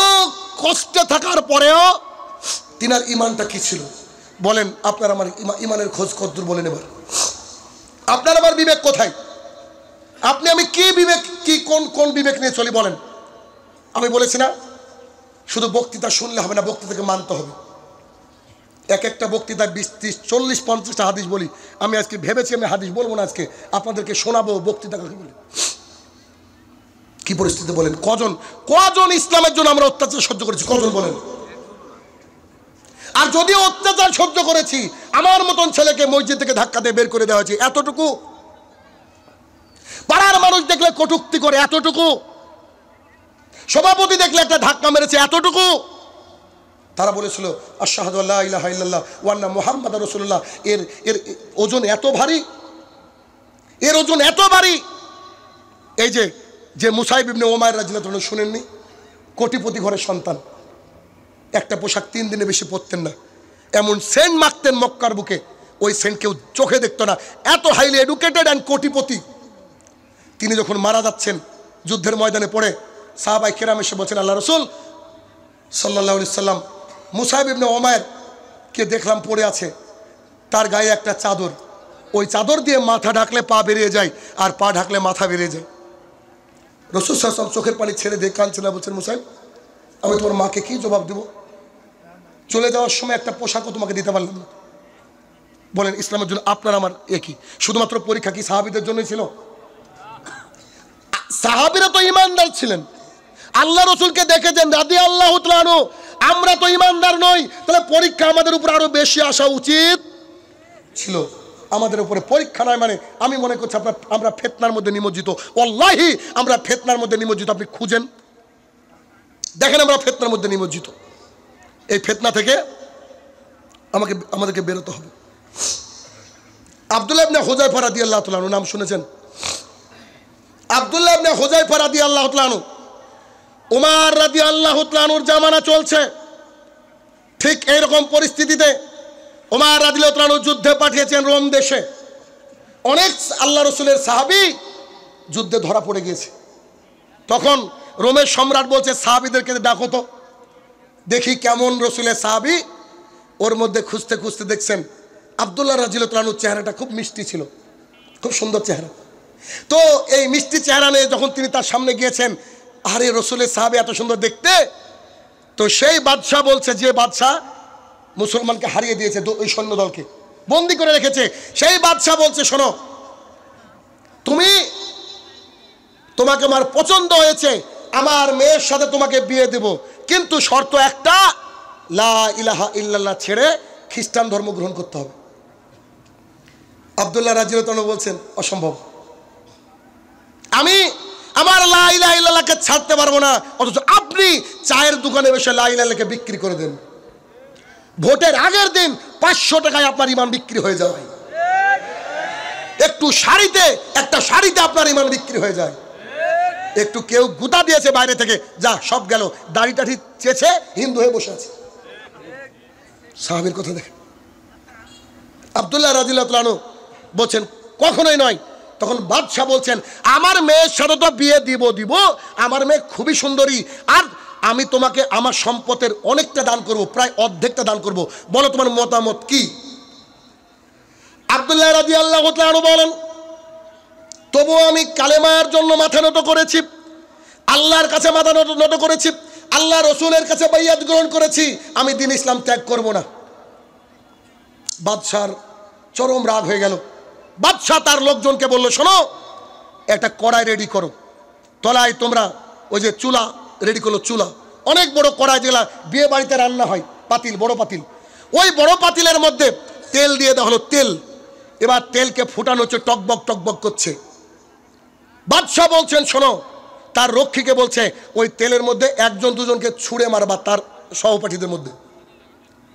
কষ্টে থাকার পরেও তিনার ইমানটা কি ছিল বলেন? আপনার আমার ইমানের খোঁজ কদ্দুর বলেন এবার। আপনার আমার বিবেক কোথায়? আপনি আমি কি বিবেক, কি কোন বিবেক নিয়ে চলি বলেন? আমি বলেছি না শুধু বক্তৃতা শুনলে হবে না, বক্তৃতাকে মানতে হবে। এক একটা বক্তৃতায় 20, 30, 40, 50টা হাদিস বলি। আমি আজকে ভেবেছি আমি হাদিস বলবো না, আজকে আপনাদেরকে শোনাবো বক্তৃতা কাকে বলে। কি পরিস্থিতি বলেন? কজন ইসলামের জন্য আমরা অত্যাচার সহ্য করেছি? কজন বলেন? আর যদিও অত্যাচার সহ্য করেছি, আমার মতন ছেলেকে মসজিদ থেকে ধাক্কা দিয়ে বের করে দেওয়া হয়েছে, এতটুকু। পাড়ার মানুষ দেখলে কটূক্তি করে, এতটুকু। সভাপতি দেখলে একটা ধাক্কা মেরেছে, এতটুকু। তারা বলেছিল আশহাদু আল্লা ইলাহা ইল্লাল্লাহ ওয়া আন্না মুহাম্মাদুর রাসূলুল্লাহ। এর ওজন এত ভারী, এর ওজন এত ভারী। এই যে মুসাইব ইবনে উমাইর রাদিয়াল্লাহু আনহু শুনেননি? কোটিপতি ঘরের সন্তান, একটা পোশাক 3 দিনে বেশি পরতেন না, এমন সেন্ট মাখতেন মক্কার বুকে, ওই সেন্ট কেউ চোখে দেখতো না, এত হাইলি এডুকেটেড অ্যান্ড কোটিপতি। তিনি যখন মারা যাচ্ছেন যুদ্ধের ময়দানে পড়ে, সাহাবায়ে কেরাম এসে বলছেন আল্লাহ রাসূল সাল্লাল্লাহু আলাইহি সাল্লাম, মুসাইব ইবনে উমাইরকে দেখলাম পড়ে আছে, তার গায়ে একটা চাদর, ওই চাদর দিয়ে মাথা ঢাকলে পা বেরিয়ে যায়, আর পা ঢাকলে মাথা বেরিয়ে যায়। রাসূল সাল্লাল্লাহু আলাইহি ওয়াসাল্লাম চোখের পানি ছেড়ে দিয়ে কাঁদছেন, বলছেন মুসাইব আমি তোমার মাকে কি জবাব দেব? চলে যাওয়ার সময় একটা পোশাকও তোমাকে দিতে পারলাম না। বলেন ইসলামের জন্য আপনার আমার একই। শুধুমাত্র পরীক্ষা কি সাহাবীদের জন্যই ছিল? সাহাবীরা তো ইমানদার ছিলেন, আল্লাহ রাসূলকে দেখেছেন রাদিয়াল্লাহু তাআলা আনহু। আমরা তো ইমানদার নই, তাহলে পরীক্ষা আমাদের উপর আরো বেশি আসা উচিত ছিল। আমাদের উপরে পরীক্ষা নয় মানে আমি মনে করছি আমরা ফিতনার মধ্যে নিমজ্জিত। ওয়াল্লাহি আমরা ফিতনার মধ্যে নিমজ্জিত। আপনি খুঁজেন দেখেন আমরা ফিতনার মধ্যে নিমজ্জিত। এই ফিতনা থেকে আমাদেরকে বেরোতে হবে। আব্দুল্লাহ ইবনে হুযায়ফা রাদিয়াল্লাহু তাআলা আনহু নাম শুনেছেন? আব্দুল্লাহ ইবনে হুযায়ফা রাদিয়াল্লাহু তাআলা আনহু, উমর রাদিয়াল্লাহু তাআলা আনহুর জামানা চলছে, ঠিক এইরকম পরিস্থিতিতে উমর রাদিয়াল্লাহু তাআলা আনহু যুদ্ধে পাঠিয়েছেন রোম দেশে। অনেক আল্লাহ রাসূলের সাহাবী যুদ্ধে ধরা পড়ে গিয়েছে। তখন রোমের সম্রাট বলছে সাহাবীদেরকে ডাকো তো, দেখি কেমন রসুলের সাহাবী। ওর মধ্যে খুঁজতে খুঁজতে দেখছেন আব্দুল্লাহ রাদিয়াল্লাহু তাআলা আনহুর চেহারাটা খুব মিষ্টি ছিল, খুব সুন্দর চেহারা। তো এই মিষ্টি চেহারা নিয়ে যখন তিনি তার সামনে গিয়েছেন, আরে রসুলের সাহাবী এত সুন্দর দেখতে। তো সেই বাদশাহ বলছে, যে বাদশাহ মুসলমানকে হারিয়ে দিয়েছে, ওই সৈন্যদলকে বন্দি করে রেখেছে, সেই বাদশাহ বলছে শোনো, তোমাকে আমার পছন্দ হয়েছে, আমার মেয়ের সাথে তোমাকে বিয়ে দেব, কিন্তু শর্ত একটা, লা ইলাহা ইল্লাল্লাহ ছেড়ে খ্রিস্টান ধর্ম গ্রহণ করতে হবে। আব্দুল্লাহ রাদিয়াল্লাহু তাআলা বলছেন অসম্ভব, আমি আমার লা ইলাহা ইল্লাল্লাহকে ছাড়তে পারবো না। অথচ আপনি চায়ের দোকানে বসে লা ইলাহা ইল্লাল্লাহকে বিক্রি করে দেন, ভোটের আগের দিন 500 টাকায় আপনার ইমান বিক্রি হয়ে যায়। একটা শাড়িতে আপনার ইমান বিক্রি হয়ে যায়। একটু কেউ গুতা দিয়েছে বাইরে থেকে, যা সব গেল, দাড়ি টাড়ি চেয়েছে, হিন্দু হয়ে বসে আছে। সাহাবীর কথা দেখেন। আব্দুল্লাহ রাদিয়াল্লাহু তাআলা আনহু বলছেন কখনোই নয়। তখন বাদশাহ বলছেন আমার মেয়ের সাথে তো বিয়ে দিব, আমার মেয়ে খুবই সুন্দরী, আর আমি তোমাকে আমার সম্পদের অনেকটা দান করব, প্রায় অর্ধেকটা দান করব, বলো তোমার মতামত কি? আব্দুল্লাহ রাদিয়াল্লাহু তাআলা আনহু বলেন তবুও আমি কালেমার জন্য মাথা নত করেছি, আল্লাহর কাছে মাথা নত করেছি, আল্লাহ রসুলের কাছে বাইয়াত গ্রহণ করেছি, আমি দ্বীন ইসলাম ত্যাগ করব না। বাদশার চরম রাগ হয়ে গেল। বাদশাহ তার লোকজনকে বলল শোনো, একটা কড়াই রেডি করো, তলায় তোমরা ওই যে চুলা রেডি করলো, চুলা অনেক বড় কড়াই, যেগুলা বিয়ে বাড়িতে রান্না হয়, পাতিল, বড় পাতিল, ওই বড় পাতিলের মধ্যে তেল দিয়ে দেওয়া হলো, তেল। এবার তেলকে ফুটানো হচ্ছে, টকবক টকবক করছে। বাদশাহ বলছেন শোনো, তার রক্ষীকে বলছে ওই তেলের মধ্যে একজন দুজনকে ছুঁড়ে মারবা, তার সহপাঠীদের মধ্যে,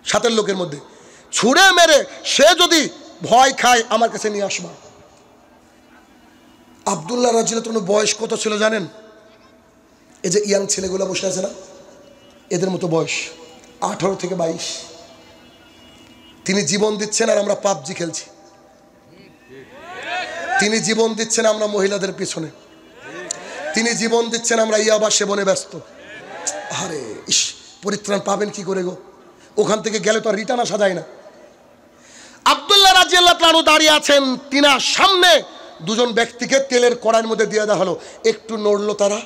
সাথের লোকের মধ্যে ছুঁড়ে মেরে সে যদি ভয় খায় আমার কাছে নিয়ে আসবা। আব্দুল্লাহ রাদিয়াল্লাহু আনহু বয়স কত ছিল জানেন? এই যে ইয়াং ছেলেগুলো বসে আছে না, এদের মতো বয়স 18 থেকে 22। তিনি জীবন দিচ্ছেন আর আমরা পাবজি খেলছি। তিনি জীবন দিচ্ছেন আমরা মহিলাদের পিছনে। তিনি জীবন দিচ্ছেন আমরা ইয়াবা সেবনে ব্যস্ত। আরে ইস, পরিত্রাণ পাবেন কি করে গো? ওখান থেকে গেলে তো আর রিটার্ন আসা যায় না। আব্দুল্লাহ রাদিয়াল্লাহু আনহু দাঁড়িয়ে আছেন, তিনার সামনে দুজন ব্যক্তিকে তেলের কড়াইয়ের মধ্যে দিয়ে দেওয়া হলো। একটু নড়লো তারা,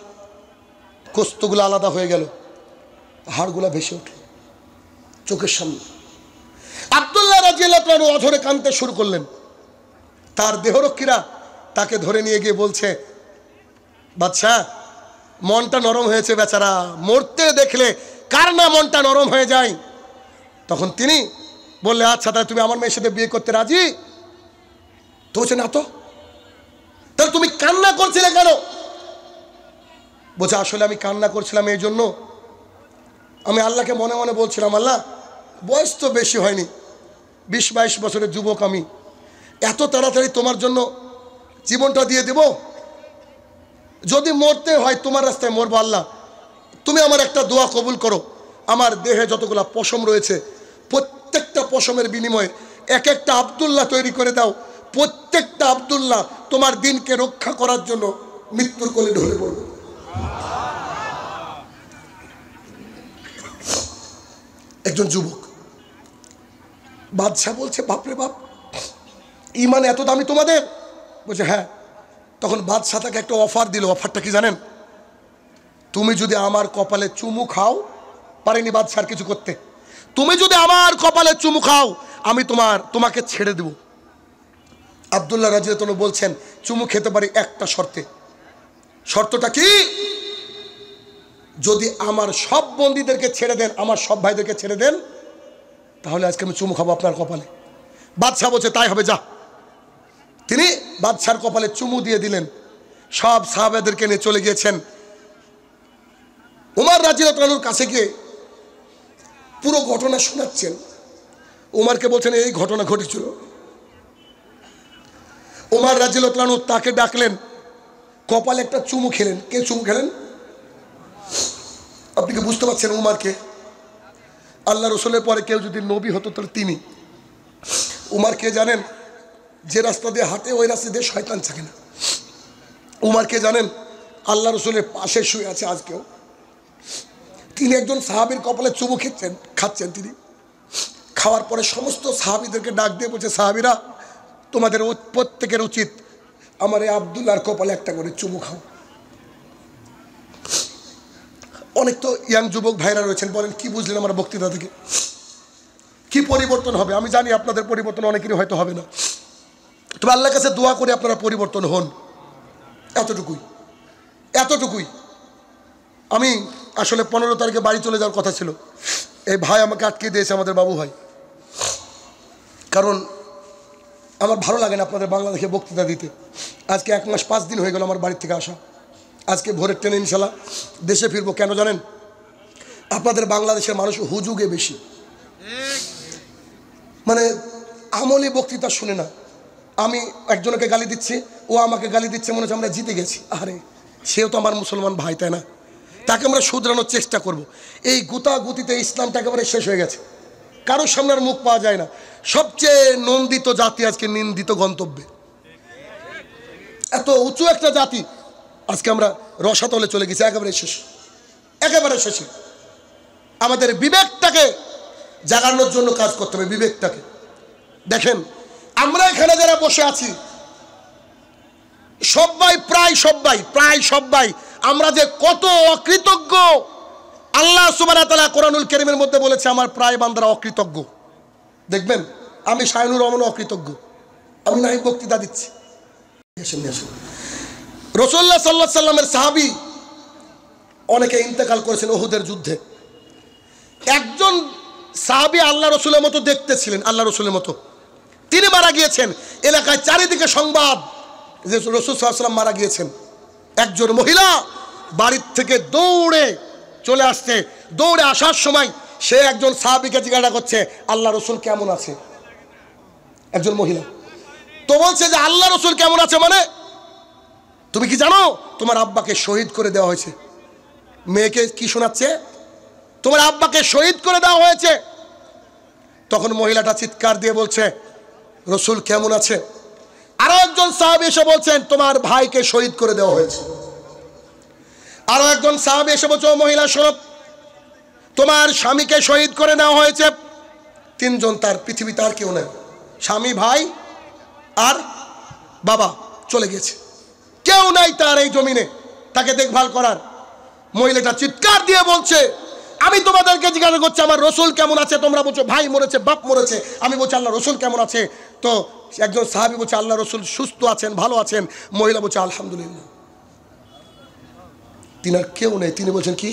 কোস্তগুলো আলাদা হয়ে গেল, হাড়গুলা ভেসে উঠল চোখের সামনে। আব্দুল্লাহ রাদিয়াল্লাহু আনহু অঝরে কাঁদতে শুরু করলেন। তার দেহরক্ষীরা তাকে ধরে নিয়ে গিয়ে বলছে, বাদশা মনটা নরম হয়েছে বেচারা, মরতে দেখলে কার না মনটা নরম হয়ে যায়। তখন তিনি বললে, আচ্ছা তাহলে তুমি আমার মেয়ের সাথে বিয়ে করতে রাজি? তো বলছে না। তো তাহলে তুমি কান্না করছিলে কেন? বলছে আসলে আমি কান্না করছিলাম এই জন্য, আমি আল্লাহকে মনে মনে বলছিলাম, আল্লাহ বয়স তো বেশি হয়নি, 20-22 বছরের যুবক আমি, এত তাড়াতাড়ি তোমার জন্য জীবনটা দিয়ে দেব? যদি মরতে হয় তোমার রাস্তায় মরবো, আল্লাহ তুমি আমার একটা দোয়া কবুল করো, আমার দেহে যতগুলা পশম রয়েছে প্রত্যেকটা পশমের বিনিময়ে এক একটা আব্দুল্লাহ তৈরি করে দাও। প্রত্যেকটা আব্দুল্লাহ তোমার দিনকে রক্ষা করার জন্য মৃত্যুর কোলে ঢলে পড়বে। একজন যুবক, বাদশাহ বলছে বাপরে বাপ, ঈমান এত দামি তোমাদের? বলছে হ্যাঁ। তখন বাদশাহ তাকে একটা অফার দিল। অফারটা কি জানেন? তুমি যদি আমার কপালে চুমু খাও, পারেনি বাদশাহ কিছু করতে, তুমি যদি আমার কপালে চুমু খাও আমি তোমাকে ছেড়ে দেব। আব্দুল্লাহ রাদিয়াল্লাহু আনহু বলছেন চুমু খেতে পারি একটা শর্তে। শর্তটা কি? যদি আমার সব বন্দীদেরকে ছেড়ে দেন, আমার সব ভাইদেরকে ছেড়ে দেন, তাহলে আজকে আমি চুমু খাবো আপনার কপালে। বাদশাহ বলছে তাই হবে, যা। তিনি বাদশার কপালে চুমু দিয়ে দিলেন। সব সাহাবাদেরকে নিয়ে চলে গিয়েছেন। উমর রাদিয়াল্লাহু আনহুর কাছে গিয়ে পুরো ঘটনা শোনাচ্ছেন। উমরকে বলছেন এই ঘটনা ঘটেছিল। উমর রাদিয়াল্লাহু আনহু তাকে ডাকলেন, কপালে একটা চুমু খেলেন। কে চুমু খেলেন? আপনি কি বুঝতে পারছেন উমরকে? আল্লাহ রসুলের পরে কেউ যদি নবী হতো তাহলে তিনি। উমর কে জানেন? যে রাস্তা দিয়ে হাঁটে ওই রাস্তা দিয়ে শয়তান থাকে না। উমর কে জানেন? আল্লাহ রসুলের পাশে শুয়ে আছে আজকেও। তিনি একজন সাহাবীর কপালে চুমু খাচ্ছেন। তিনি খাওয়ার পরে সমস্ত সাহাবীদেরকে ডাক দিয়ে বলছে, সাহাবীরা তোমাদের প্রত্যেকের উচিত আমার এই আব্দুল্লাহর কপালে একটা করে চুমু খাও। অনেক তো ইয়াং যুবক ভাইরা রয়েছেন, বলেন কি বুঝলেন আমার বক্তৃতা থেকে? কি পরিবর্তন হবে? আমি জানি আপনাদের পরিবর্তন অনেকেরই হয়তো হবে না, তবে আল্লাহর কাছে দোয়া করে আপনারা পরিবর্তন হন। এতটুকুই। আমি আসলে 15 তারিখে বাড়ি চলে যাওয়ার কথা ছিল। এই ভাই আমাকে আটকে দিয়েছে, আমাদের বাবু ভাই। কারণ আমার ভালো লাগে না আপনাদের বাংলাদেশে বক্তৃতা দিতে। আজকে 1 মাস 5 দিন হয়ে গেল আমার বাড়ির থেকে আসা। আজকে ভোরের ট্রেনে ইনশাল্লাহ দেশে ফিরবো। কেন জানেন? আপনাদের বাংলাদেশের মানুষ হুজুগে বেশি, মানে আমলি বক্তৃতা শুনে না। আমি একজনকে গালি দিচ্ছি, ও আমাকে গালি দিচ্ছে, মনে হচ্ছে আমরা জিতে গেছি। আরে সেও তো আমার মুসলমান ভাই, তাই না? তাকে আমরা শুধরানোর চেষ্টা করব। এই গুতাগুতিতে ইসলামটা একেবারে শেষ হয়ে গেছে, কারোর সামনে আর মুখ পাওয়া যায় না। সবচেয়ে নন্দিত জাতি আজকে নিন্দিত গন্তব্যে। এত উঁচু একটা জাতি আজকে আমরা রসাতলে চলে গেছি, একেবারে শেষে। আমাদের বিবেকটাকে জাগানোর জন্য কাজ করতে হবে, বিবেকটাকে। দেখেন আমরা এখানে যারা বসে আছি প্রায় সবাই আমরা যে কত অকৃতজ্ঞ। আল্লাহ সুবহানাহু ওয়া তাআলা কোরআনুল কারীমের মধ্যে বলেছে আমার প্রায় বান্দারা অকৃতজ্ঞ। দেখবেন আমি শায়নুর রহমান অকৃতজ্ঞ, আমি নাই বক্তৃতা দিচ্ছি। রাসূলুল্লাহ সাল্লাল্লাহু আলাইহি সাল্লামের সাহাবী অনেকে ইন্তেকাল করেছেন উহুদের যুদ্ধে। একজন সাহাবী আল্লাহ রসুলের মতো দেখতে ছিলেন, আল্লাহ রসুলের মতো, তিনি মারা গিয়েছেন। এলাকায় চারিদিকে সংবাদ যে রাসূল সাল্লাল্লাহু আলাইহি ওয়াসাল্লাম মারা গিয়েছেন। একজন মহিলা বাড়ির থেকে দৌড়ে চলে আসছে। দৌড়ে আসার সময় সে একজন সাহাবীকে জিজ্ঞাসা করছে, আল্লাহ রসুল কেমন আছে? একজন মহিলা তো বলছে যে আল্লাহ রসুল কেমন আছে মানে, তুমি কি জানো তোমার আব্বাকে শহীদ করে দেওয়া হয়েছে? মেয়েকে কি শোনাচ্ছে? তোমার আব্বাকে শহীদ করে দেওয়া হয়েছে। তখন মহিলাটা চিৎকার দিয়ে বলছে, রসুল কেমন আছে? আরো একজন সাহাবী এসে বলছেন, তোমার ভাইকে শহীদ করে দেওয়া হয়েছে। আরো একজন সাহাবী এসে বলছে, ও মহিলা শোনো, তোমার স্বামীকে শহীদ করে দেওয়া হয়েছে। তিনজন, তার পৃথিবীতে আর কেউ নেই, স্বামী, ভাই আর বাবা চলে গেছে, কেউ নাই তার এই জমিনে তাকে দেখভাল করার। মহিলাটা চিৎকার দিয়ে বলছে, আমি তোমাদেরকে জিজ্ঞাসা করছি আমার রসুল কেমন আছে? তোমরা বলছো ভাই মরেছে, বাপ মরেছে। আমি বলছি আল্লাহ রসুল কেমন আছে? তো একজন সাহাবী বলছে আল্লাহ রসুল সুস্থ আছেন, ভালো আছেন। মহিলা বলছে আলহামদুলিল্লাহ। তিনার কেউ নেই, তিনি বলছেন কি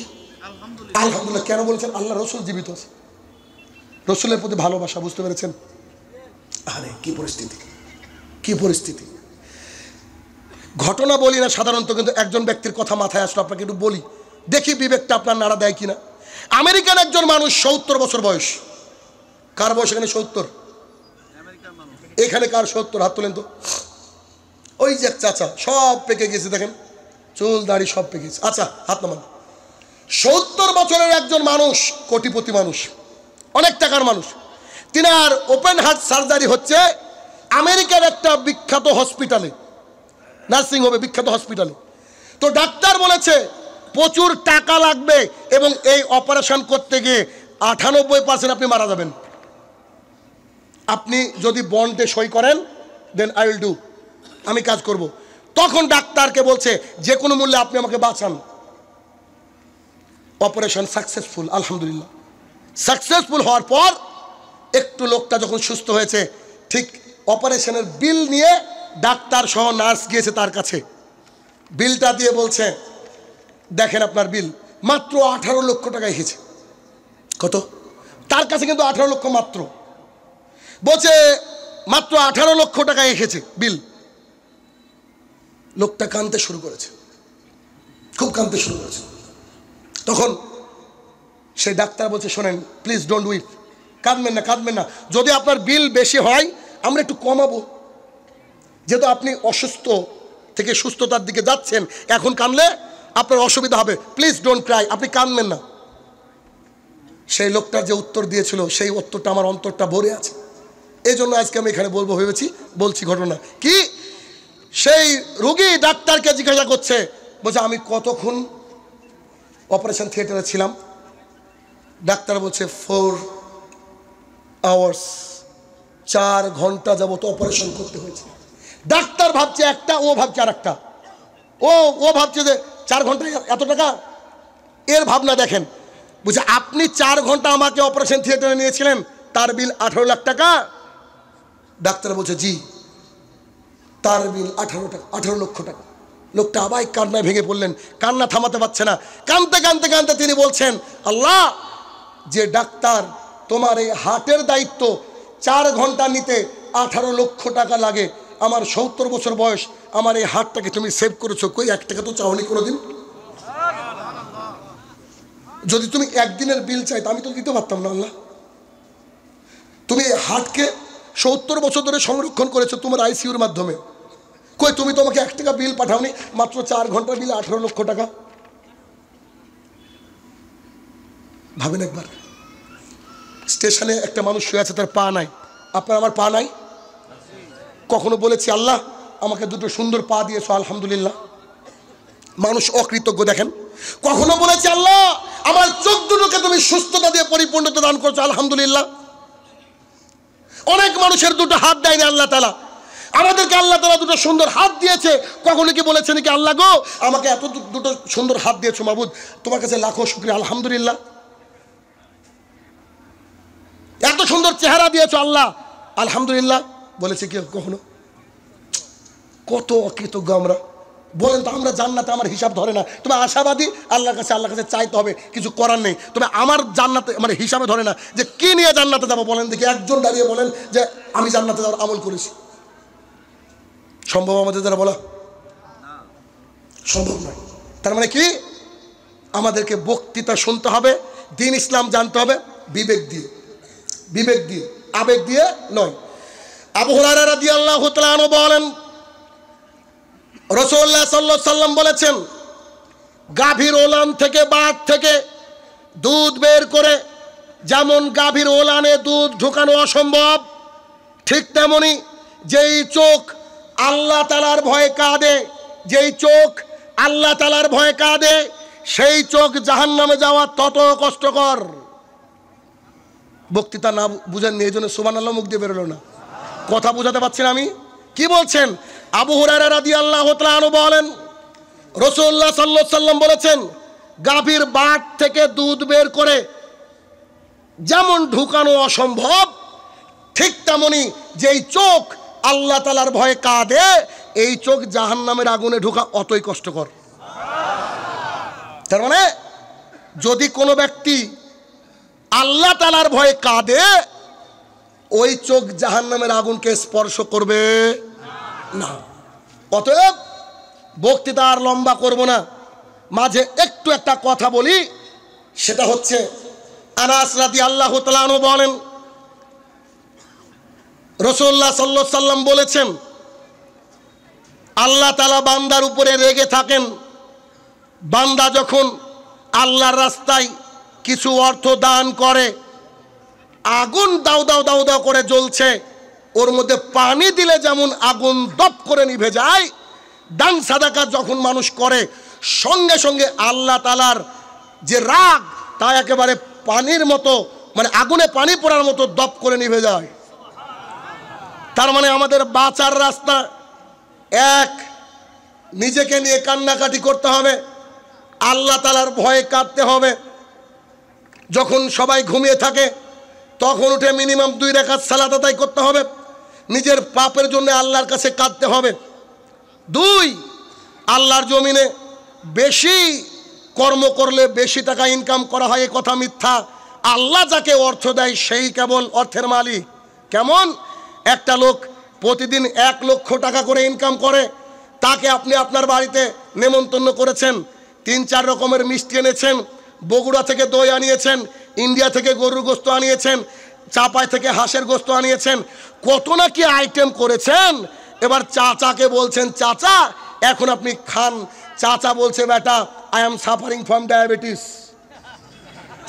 আলহামদুলিল্লাহ। কেন বলেছেন? আল্লাহ রসুল জীবিত আছে। রসুলের প্রতি ভালোবাসা, বুঝতে পেরেছেন? আরে কি পরিস্থিতি, কি পরিস্থিতি। ঘটনা বলি না সাধারণত, কিন্তু একজন ব্যক্তির কথা মাথায় আসলো, আপনাকে একটু বলি, দেখি বিবেকটা আপনার নাড়া দেয় কিনা। আমেরিকান একজন মানুষ, 70 বছর বয়স। কার বয়স এখানে 70? এখানে কার 70? হাত তোলেন তো। ওই যে চাচা, সব পেকে গেছে, দেখেন চুল দাড়ি সব পেকে গেছে। আচ্ছা হাত নামান। 70 বছরের একজন মানুষ, কোটিপতি মানুষ, অনেক টাকার মানুষ। তিনার ওপেন হার্ট সার্জারি হচ্ছে আমেরিকার একটা বিখ্যাত হসপিটালে, নার্সিং হোমে, বিখ্যাত হসপিটালে। তো ডাক্তার বলেছে প্রচুর টাকা লাগবে এবং এই অপারেশন করতে গিয়ে 98% আপনি মারা যাবেন। আপনি যদি বন্ডে সই করেন দেন আই উইল ডু, আমি কাজ করব। তখন ডাক্তারকে বলছে যে কোনো মূল্যে আপনি আমাকে বাঁচান। অপারেশন সাকসেসফুল, আলহামদুলিল্লাহ। সাকসেসফুল হওয়ার পর একটু লোকটা যখন সুস্থ হয়েছে, ঠিক অপারেশনের বিল নিয়ে ডাক্তার সহ নার্স গিয়েছে তার কাছে। বিলটা দিয়ে বলছে দেখেন আপনার বিল, মাত্র 18 লক্ষ টাকা এসেছে। কত? তার কাছে কিন্তু 18 লক্ষ মাত্র। বলছে মাত্র 18 লক্ষ টাকা এসেছে বিল। লোকটা কাঁদতে শুরু করেছে, খুব কাঁদতে শুরু করেছে। তখন সেই ডাক্তার বলছে শোনেন প্লিজ ডোন্ট উইপ, কাঁদবেন না, কাঁদবেন না। যদি আপনার বিল বেশি হয় আমরা একটু কমাবো, যেহেতু আপনি অসুস্থ থেকে সুস্থতার দিকে যাচ্ছেন, এখন কাঁদলে আপনার অসুবিধা হবে, প্লিজ ডোন্ট ক্রাই, আপনি কাঁদবেন না। সেই লোকটার যে উত্তর দিয়েছিল সেই উত্তরটা আমার অন্তরটা ভরে আছে। এই জন্য আজকে আমি এখানে বলবো ভেবেছি, বলছি। ঘটনা কি, সেই রোগী ডাক্তারকে জিজ্ঞাসা করছে, বলছে আমি কতক্ষণ অপারেশন থিয়েটারে ছিলাম? ডাক্তার বলছে 4 আওয়ার্স, 4 ঘন্টা যাবত অপারেশন করতে হয়েছে। ডাক্তার ভাবছে একটা, ও ভাবছে আর একটা। ও ভাবছে যে 4 ঘন্টায় এত টাকা, এর ভাবনা দেখেন। বুঝছে আপনি 4 ঘন্টা আমাকে অপারেশন থিয়েটারে নিয়েছিলেন, তার বিল 18 লাখ টাকা। ডাক্তার বলছে জি, তার বিল 18 লক্ষ টাকা। লোকটা আবার কান্নায় ভেঙে পড়লেন, কান্না থামাতে পারছে না। কাঁদতে কাঁদতে কাঁদতে তিনি বলছেন, আল্লাহ, যে ডাক্তার তোমার এই হার্টের দায়িত্ব 4 ঘন্টা নিতে 18 লক্ষ টাকা লাগে, আমার 70 বছর বয়স, আমার এই হার্টটাকে তুমি সেভ করেছো, কই 1 টাকা তো চাওনি কোনোদিন? যদি তুমি একদিনের বিল চাইতো আমি তো দিতে পারতাম না। আল্লাহ, তুমি এই হার্টকে 70 বছর ধরে সংরক্ষণ করেছো তোমার আইসিইউর মাধ্যমে, কই তুমি তো আমাকে 1 টাকা বিল পাঠাওনি, মাত্র 4 ঘন্টার বিল 18 লক্ষ টাকা। ভাবেন একবার, স্টেশনে একটা মানুষ শুয়ে আছে, তার পা নাই। আপনার আমার পা নাই? কখনো বলেছি আল্লাহ আমাকে 2টো সুন্দর পা দিয়েছো, আলহামদুলিল্লাহ? মানুষ অকৃতজ্ঞ দেখেন। কখনো বলেছি আল্লাহ আমার চোখ দুটোকে তুমি সুস্থতা দিয়ে পরিপূর্ণতা দান করছো, আলহামদুলিল্লাহ? অনেক মানুষের 2টো হাত দেয়নি আল্লাহ তাআলা, আমাদেরকে আল্লাহ তাআলা 2টো সুন্দর হাত দিয়েছে। কখনো কি বলেছেন কি আল্লাহ গো আমাকে এত 2টো সুন্দর হাত দিয়েছো, মাবুদ তোমার কাছে লাখো শুকরিয়া, আলহামদুলিল্লাহ? এত সুন্দর চেহারা দিয়েছো আল্লাহ, আলহামদুলিল্লাহ বলেছে কি কখনো? কত অকৃতজ্ঞ আমরা। বলেন তো, আমরা জান্নাতে আমার হিসাব ধরে না। তুমি আশাবাদী, আল্লাহর কাছে চাইতে হবে, কিছু করার নেই। তবে আমার জান্নাতে মানে হিসাবে ধরে না যে কি নিয়ে জান্নাতে যাবো। বলেন দেখি, একজন দাঁড়িয়ে বলেন যে আমি জান্নাতে যাওয়ার আমল করেছি। সম্ভব আমাদের দ্বারা বলা? সম্ভব নয়। তার মানে কি, আমাদেরকে বক্তৃতা শুনতে হবে, দ্বীন ইসলাম জানতে হবে বিবেক দিয়ে, বিবেক দিয়ে, আবেগ দিয়ে নয়। আবু হুরায়রা রাদিয়াল্লাহু তাআলা আনহু বলেন, রাসূলুল্লাহ সাল্লাল্লাহু আলাইহি ওয়াসাল্লাম বলেছেন, গাভীর ওলান থেকে, বাট থেকে দুধ বের করে যেমন গাভীর ওলানে দুধ ঢোকানো অসম্ভব, ঠিক তেমনি যেই চোখ আল্লাহ তাআলার ভয়ে কাঁদে, যেই চোখ আল্লাহ তাআলার ভয়ে কাঁদে, সেই চোখ জাহান্নামে যাওয়া তত কষ্টকর। বক্তৃতা না বুঝেননি, এই জন্য সুবহানাল্লাহ মুখ দিয়ে বেরোলো না। কথা বুঝাতে পারছি না আমি? কি বলছেন? আবু হুরায়রা রাদিয়াল্লাহু তাআলা আনহু বলেন, রাসূলুল্লাহ সাল্লাল্লাহু আলাইহি ওয়াসাল্লাম বলেছেন, গাভীর বাট থেকে দুধ বের করে যেমন ঢুকানো অসম্ভব, ঠিক তেমনি যেই চোখ আল্লাহ তাআলার ভয়ে কাঁদে, এই চোখ জাহান্নামের আগুনে ঢোকা অতই কষ্টকর। তার মানে যদি কোনো ব্যক্তি আল্লাহ তাআলার ভয়ে কাঁদে, ওই চোখ জাহান্নামের আগুনকে স্পর্শ করবে না। অতএব বক্তৃতা আর লম্বা করব না, মাঝে একটু একটা কথা বলি। সেটা হচ্ছে, আনাস রাদিয়াল্লাহু তাআলা আনহু বলেন, রাসূলুল্লাহ সাল্লাল্লাহু আলাইহি ওয়াসাল্লাম বলেছেন, আল্লাহ তাআলা বান্দার উপরে রেগে থাকেন। বান্দা যখন আল্লাহর রাস্তায় কিছু অর্থ দান করে, আগুন দাউ দাউ দাউ দাউ করে জ্বলছে, ওর মধ্যে পানি দিলে যেমন আগুন দপ করে নিভে যায়, দান সাদাকা যখন মানুষ করে, সঙ্গে সঙ্গে আল্লাহ তাআলার যে রাগ তা একেবারে পানির মতো, মানে আগুনে পানি পড়ার মতো দপ করে নিভে যায়। তার মানে আমাদের বাঁচার রাস্তা এক, নিজেকে নিয়ে কান্নাকাটি করতে হবে, আল্লাহ তাআলার ভয়ে কাঁদতে হবে। যখন সবাই ঘুমিয়ে থাকে তখন উঠে মিনিমাম 2 রাকাত সালাত আদায় করতে হবে, নিজের পাপের জন্য আল্লাহর কাছে কাঁদতে হবে। 2, আল্লাহর জমিনে বেশি কর্ম করলে বেশি টাকা ইনকাম করা হয়, এ কথা মিথ্যা। আল্লাহ যাকে অর্থ দেয় সেই কেবল অর্থের মালিক। কেমন? একটা লোক প্রতিদিন 1 লক্ষ টাকা করে ইনকাম করে, তাকে আপনি আপনার বাড়িতে নেমন্তন্ন করেছেন, 3-4 রকমের মিষ্টি এনেছেন, বগুড়া থেকে দই আনিয়েছেন, ইন্ডিয়া থেকে গরুর গোস্ত আনিয়েছেন, চাপাই থেকে হাঁসের গোস্ত আনিয়েছেন, কত না কি আইটেম করেছেন। এবার চাচাকে বলছেন, চাচা এখন আপনি খান। চাচা বলছে, বেটা I am suffering from diabetes.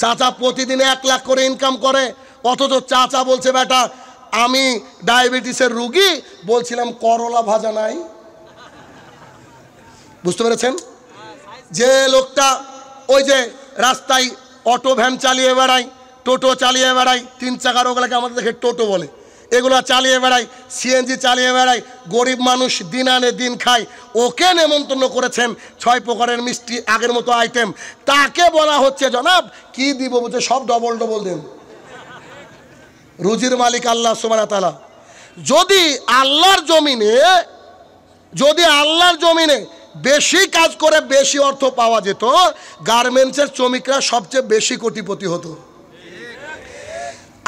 চাচা প্রতিদিন 1 লাখ করে ইনকাম করে, অথচ চাচা বলছে, বেটা আমি ডায়াবেটিসের রুগী, বলছিলাম করলা ভাজা নাই। বুঝতে পেরেছেন? যে লোকটা ওই যে রাস্তায় অটো ভ্যান চালিয়ে বেড়ায়, টোটো চালিয়ে বেড়ায়, 3 চাকার, ওগুলোকে আমাদের দেখে টোটো বলে, এগুলো চালিয়ে বেড়ায়, সিএনজি চালিয়ে বেড়ায়, গরিব মানুষ দিন আনে দিন খায়, ওকে নেমন্তন্ন করেছেন 6 প্রকারের মিষ্টি, আগের মতো আইটেম। তাকে বলা হচ্ছে, জনাব কি দিব, বলছে সব ডবল ডবল দেন। রুজির মালিক আল্লাহ সুবহানাহু ওয়া তাআলা। যদি আল্লাহর জমিনে বেশি কাজ করে বেশি অর্থ পাওয়া যেত, গার্মেন্টসের শ্রমিকরা সবচেয়ে বেশি কোটিপতি হতো।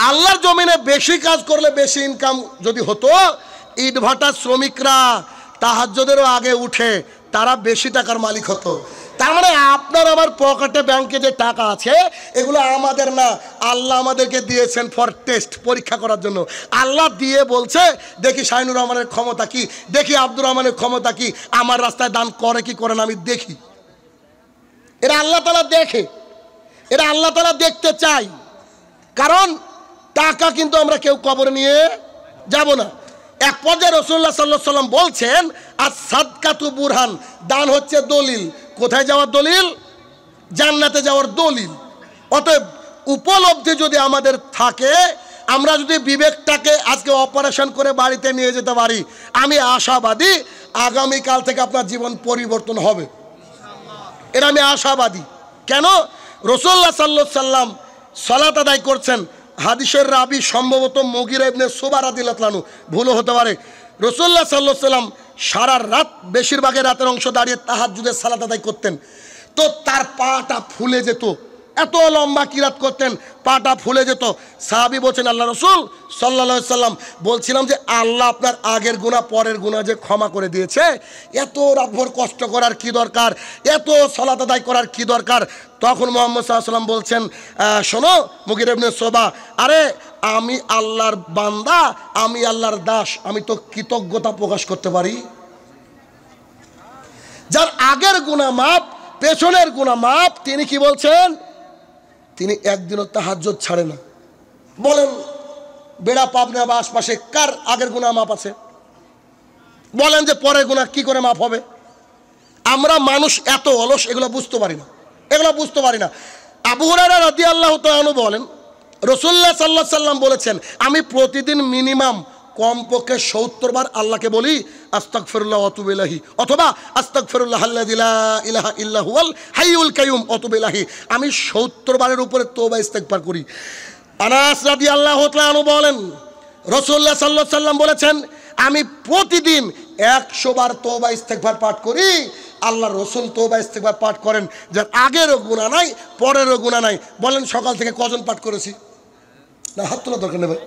আল্লাহর জমিনে বেশি কাজ করলে বেশি ইনকাম যদি হতো, ইটভাটার শ্রমিকরা তাহাজ্জুদেরও আগে উঠে তারা বেশি টাকার মালিক হতো। তার মানে আপনার আমার পকেটে ব্যাংকে যে টাকা আছে এগুলো আমাদের না, আল্লাহ আমাদেরকে দিয়েছেন ফর টেস্ট, পরীক্ষা করার জন্য। আল্লাহ দিয়ে বলছে, দেখি শাহিনুর রহমানের ক্ষমতা কি, দেখি আব্দুর রহমানের ক্ষমতা কি, আমার রাস্তায় দান করে কি করে না আমি দেখি। এরা আল্লাহ তাআলা দেখে, এরা আল্লাহ তাআলা দেখতে চাই। কারণ টাকা কিন্তু আমরা কেউ কবরে নিয়ে যাব না। এক পর্যায়ে রাসূলুল্লাহ সাল্লাল্লাহু আলাইহি ওয়াসাল্লাম বলছেন, আস-সাদকাতু বুরহান, দান হচ্ছে দলিল। কোথায় যাওয়ার দলিল? জান্নাতে যাওয়ার দলিল। অতএব উপলব্ধি যদি আমাদের থাকে, আমরা যদি বিবেকটাকে আজকে অপারেশন করে বাড়িতে নিয়ে যেতে পারি, আমি আশাবাদী আগামীকাল থেকে আপনার জীবন পরিবর্তন হবে, এটা আমি আশাবাদী। কেন? রাসূলুল্লাহ সাল্লাল্লাহু আলাইহি ওয়াসাল্লাম সালাত আদায় করছেন, হাদিসের রাবি সম্ভবত মুগীরা ইবনে শুবা রাদিয়াল্লাহু আনহু, ভুলও হতে পারে। রাসূলুল্লাহ সাল্লাল্লাহু আলাইহি ওয়াসাল্লাম সারা রাত বেশিরভাগের রাতের অংশ দাঁড়িয়ে তাহাজ্জুদের সালাত আদায় করতেন, তো তার পাটা ফুলে যেত, এত লম্বা কিরাত করতেন, পাটা ফুলে যেত। সাহাবী বলছেন, আল্লাহ রসুল সাল্লাল্লাহু আলাইহি সাল্লাম, বলছিলাম যে আল্লাহ আপনার আগের গুনাহ পরের গুনাহ যে ক্ষমা করে দিয়েছে, এত রাতভর কষ্ট করার কি দরকার, এত সালাত আদায় করার কি দরকার? তখন মুহাম্মদ সাল্লাল্লাহু আলাইহি সাল্লাম বলছেন, শোনো মুগিরা ইবনে শুবা, আরে আমি আল্লাহর বান্দা, আমি আল্লাহর দাস, আমি তো কৃতজ্ঞতা প্রকাশ করতে পারি। যার আগের গুনাহ মাপ, পেছনের গুনাহ মাপ, তিনি কি বলছেন? তিনি একদিনও তাহাজ্জুদ ছাড়ে না। বলেন বেড়া পাবনা বা আশপাশে কার আগের গুনাহ মাপ আছে? বলেন যে পরের গুনাহ কি করে মাপ হবে? আমরা মানুষ এত অলস, এগুলো বুঝতে পারি না, এগুলো বুঝতে পারি না। আবু হুরায়রা রাদিয়াল্লাহু তাআলা আনহু বলেন, রাসূলুল্লাহ সাল্লাল্লাহু আলাইহি সাল্লাম বলেছেন, আমি প্রতিদিন মিনিমাম কমপক্ষে ৭০ বার আল্লাহকে বলি আস্তাগফিরুল্লাহ ওয়া আতুবু ইলাইহি, অথবা আস্তাগফিরুল্লাহ আল্লাযী লা ইলাহা ইল্লা হুয়াল হাইয়ুল কাইয়ুম ওয়া আতুবু ইলাইহি। আমি ৭০ বারের উপরে তওবা ইস্তেগফার করি। আনাস রাদিয়াল্লাহু তাআলা আনহু বলেন, রাসূলুল্লাহ সাল্লাল্লাহু আলাইহি সাল্লাম বলেছেন, আমি প্রতিদিন ১০০ বার তওবা ইস্তেগফার পাঠ করি। আল্লাহ রসুল তওবা ইস্তেগফার পাঠ করেন, যার আগেরও গুনাহ নাই, পরেরও গুনাহ নাই। বলেন সকাল থেকে কজন পাঠ করেছি? না, হাত তোলা দরকার নেই ভাই,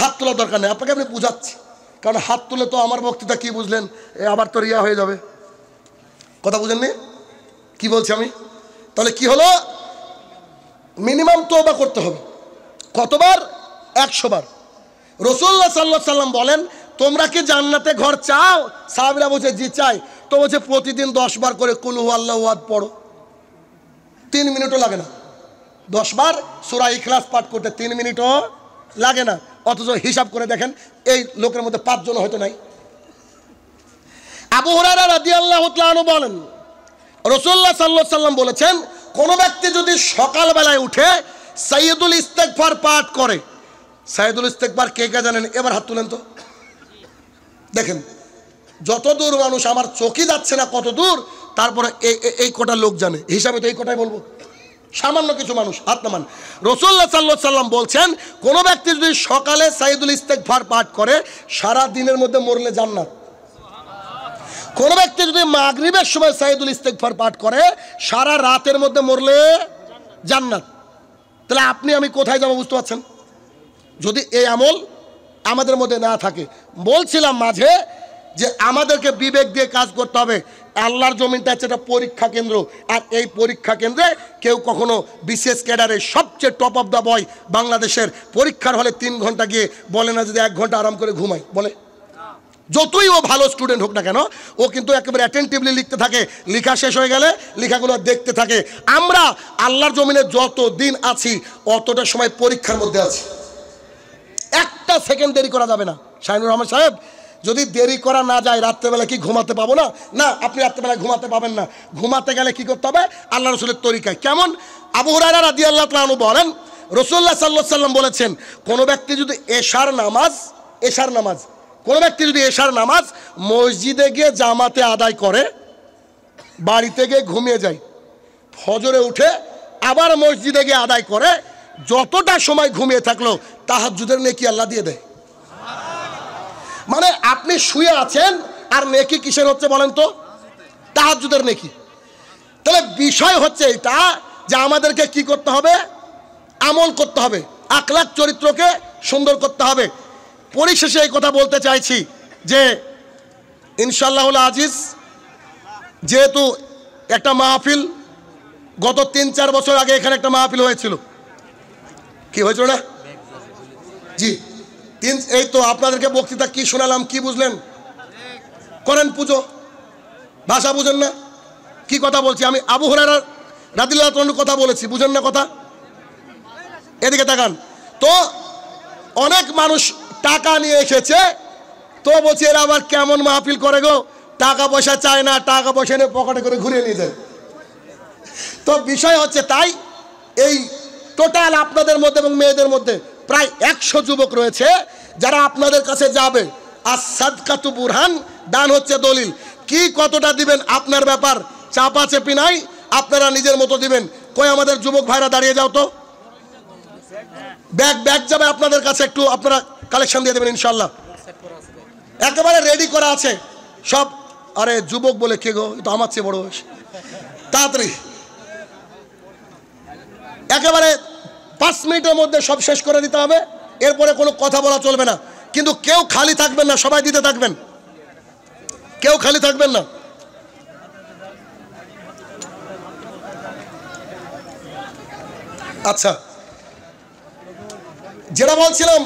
হাত তোলা দরকার নেই, আপনাকে আমি বুঝাচ্ছি। কারণ হাত তুলে তো আমার বক্তৃতা কি বুঝলেন, আবার তো রিয়া হয়ে যাবে। কথা বুঝেননি কি বলছি আমি? তাহলে কি হলো? মিনিমাম তওবা করতে হবে। কতবার? ১০০ বার। রাসূলুল্লাহ সাল্লাল্লাহু আলাইহি সাল্লাম বলেন, তোমরা কি জান্নাতে ঘর চাও? সাহাবীরা বলছে জি চাই। তো বলছে প্রতিদিন ১০ বার করে কুল হুয়াল্লাহু আহাদ পড়ো, 3 মিনিটও লাগে না। 10 বার সূরা ইখলাস পাঠ করতে 3 মিনিটও লাগে না। অথচ হিসাব করে দেখেন, এই লোকের মধ্যে 5 জন হয়তো নাই। আবু হুরায়রা রাদিয়াল্লাহু তাআলা আনহু বলেন, রাসূলুল্লাহ সাল্লাল্লাহু আলাইহি সাল্লাম বলেছেন, কোন ব্যক্তি যদি সকালবেলায় উঠে সাইয়্যিদুল ইস্তেগফার পাঠ করে। সাইয়্যিদুল ইস্তেগফার কে কে জানেন? এবার হাত তুলেন তো দেখেন। যত দূর মানুষ, আমার চোখই যাচ্ছে না কত দূর, তারপরে এই কটা লোক জানে, হিসাবে তো এই কটাই বলবো। সামান্য কিছু মানুষ হাত নামান। রাসূলুল্লাহ সাল্লাল্লাহু আলাইহি সাল্লাম বলছেন, কোন ব্যক্তি যদি সকালে সাইয়্যিদুল ইস্তেগফার পাঠ করে, সারা দিনের মধ্যে মরলে জান্নাত। কোন ব্যক্তি যদি মাগরিবের সময় সাইয়্যিদুল ইস্তেগফার পাঠ করে, সারা রাতের মধ্যে মরলে জান্নাত। তাহলে আপনি আমি কোথায় যাব বুঝতে পারছেন? যদি এই আমল আমাদের মধ্যে না থাকে। বলছিলাম মাঝে যে আমাদেরকে বিবেক দিয়ে কাজ করতে হবে। আল্লাহর জমিনটা হচ্ছে একটা পরীক্ষা কেন্দ্র, আর এই পরীক্ষা কেন্দ্রে কেউ কখনো বিশেষ ক্যাডারে সবচেয়ে টপ অফ দ্য বয় বাংলাদেশের পরীক্ষার হলে 3 ঘন্টা গিয়ে বলে না যদি 1 ঘন্টা আরাম করে ঘুমাই, বলে? যতই ও ভালো স্টুডেন্ট হোক না কেন, ও কিন্তু একেবারে অ্যাটেন্টিভলি লিখতে থাকে, লেখা শেষ হয়ে গেলে লেখাগুলো দেখতে থাকে। আমরা আল্লাহর জমিনে যত দিন আছি অতটা সময় পরীক্ষার মধ্যে আছি। একটা সেকেন্ড দেরি করা যাবে না। শাহিনুর রহমান সাহেব, যদি দেরি করা না যায় রাত্রেবেলা কি ঘুমাতে পাবো না? না, আপনি রাত্রেবেলা ঘুমাতে পাবেন না। ঘুমাতে গেলে কি করতে হবে? আল্লাহ রসুলের তরিকায়। কেমন? আবু হুরায়রা রাদিয়াল্লাহু তাআলা আনহু বলেন, রাসূলুল্লাহ সাল্লাল্লাহু আলাইহি সাল্লাম বলেছেন, কোনো ব্যক্তি যদি এশার নামাজ মসজিদে গিয়ে জামাতে আদায় করে, বাড়িতে গিয়ে ঘুমিয়ে যায়, ফজরে উঠে আবার মসজিদে গিয়ে আদায় করে, যতটা সময় ঘুমিয়ে থাকলো তাহাজ্জুদের নেকি আল্লাহ দিয়ে দেয়। মানে আপনি শুয়ে আছেন আর নেকি কিসের হচ্ছে বলেন তো? তাহাজ্জুদের নেকি। তাহলে বিষয় হচ্ছে এটা যে আমাদেরকে কি করতে হবে? আমল করতে হবে, আখলাক চরিত্রকে সুন্দর করতে হবে। পরিশেষে এই কথা বলতে চাইছি যে ইনশাআল্লাহুল আজিজ, যেহেতু একটা মাহফিল গত 3-4 বছর আগে এখানে একটা মাহফিল হয়েছিল, কি হয়েছিল না? জি, এই তো আপনাদেরকে বক্তৃতা কি শোনালাম, কি বুঝলেন? করেন পুজো, ভাষা বুঝেন না? কি কথা বলছি আমি? আবু হুরায়রা রাদিয়াল্লাহু তাআলা কথা বলেছি, বুঝেন না কথা? এদিকে তাকান তো। অনেক মানুষ টাকা নিয়ে এসেছে, তো বলছি এরা আবার কেমন মাহফিল করে গো, টাকা পয়সা চায় না, টাকা পয়সা নিয়ে পকেটে করে ঘুরিয়ে নিয়ে যায়। তো বিষয় হচ্ছে তাই, এই টোটাল আপনাদের মধ্যে এবং মেয়েদের মধ্যে প্রায় 100 যুবক রয়েছে যারা আপনাদের কাছে যাবে। আর সাদকাতু বুরহান, দান হচ্ছে দলিল। কি কতটা দিবেন আপনার ব্যাপার, চাপা চেপি নাই, আপনারা নিজের মতো দিবেন। কই আমাদের যুবক ভাইরা দাঁড়িয়ে যাও তো, ব্যাগ যাবে আপনাদের কাছে, একটু আপনারা কালেকশন দিয়ে দেবেন ইনশাআল্লাহ। একেবারে রেডি করা আছে, সব আরে যুবক বলে কে গো, তো আমার চেয়ে বড় বয়স, তাড়াতাড়ি একেবারে 5 মিনিটের মধ্যে সব শেষ করে দিতে হবে, এরপরে কোনো কথা বলা চলবে না। কিন্তু কেউ খালি থাকবেন না, সবাই দিতে থাকবেন, কেউ খালি থাকবেন না। আচ্ছা, যেটা বলছিলাম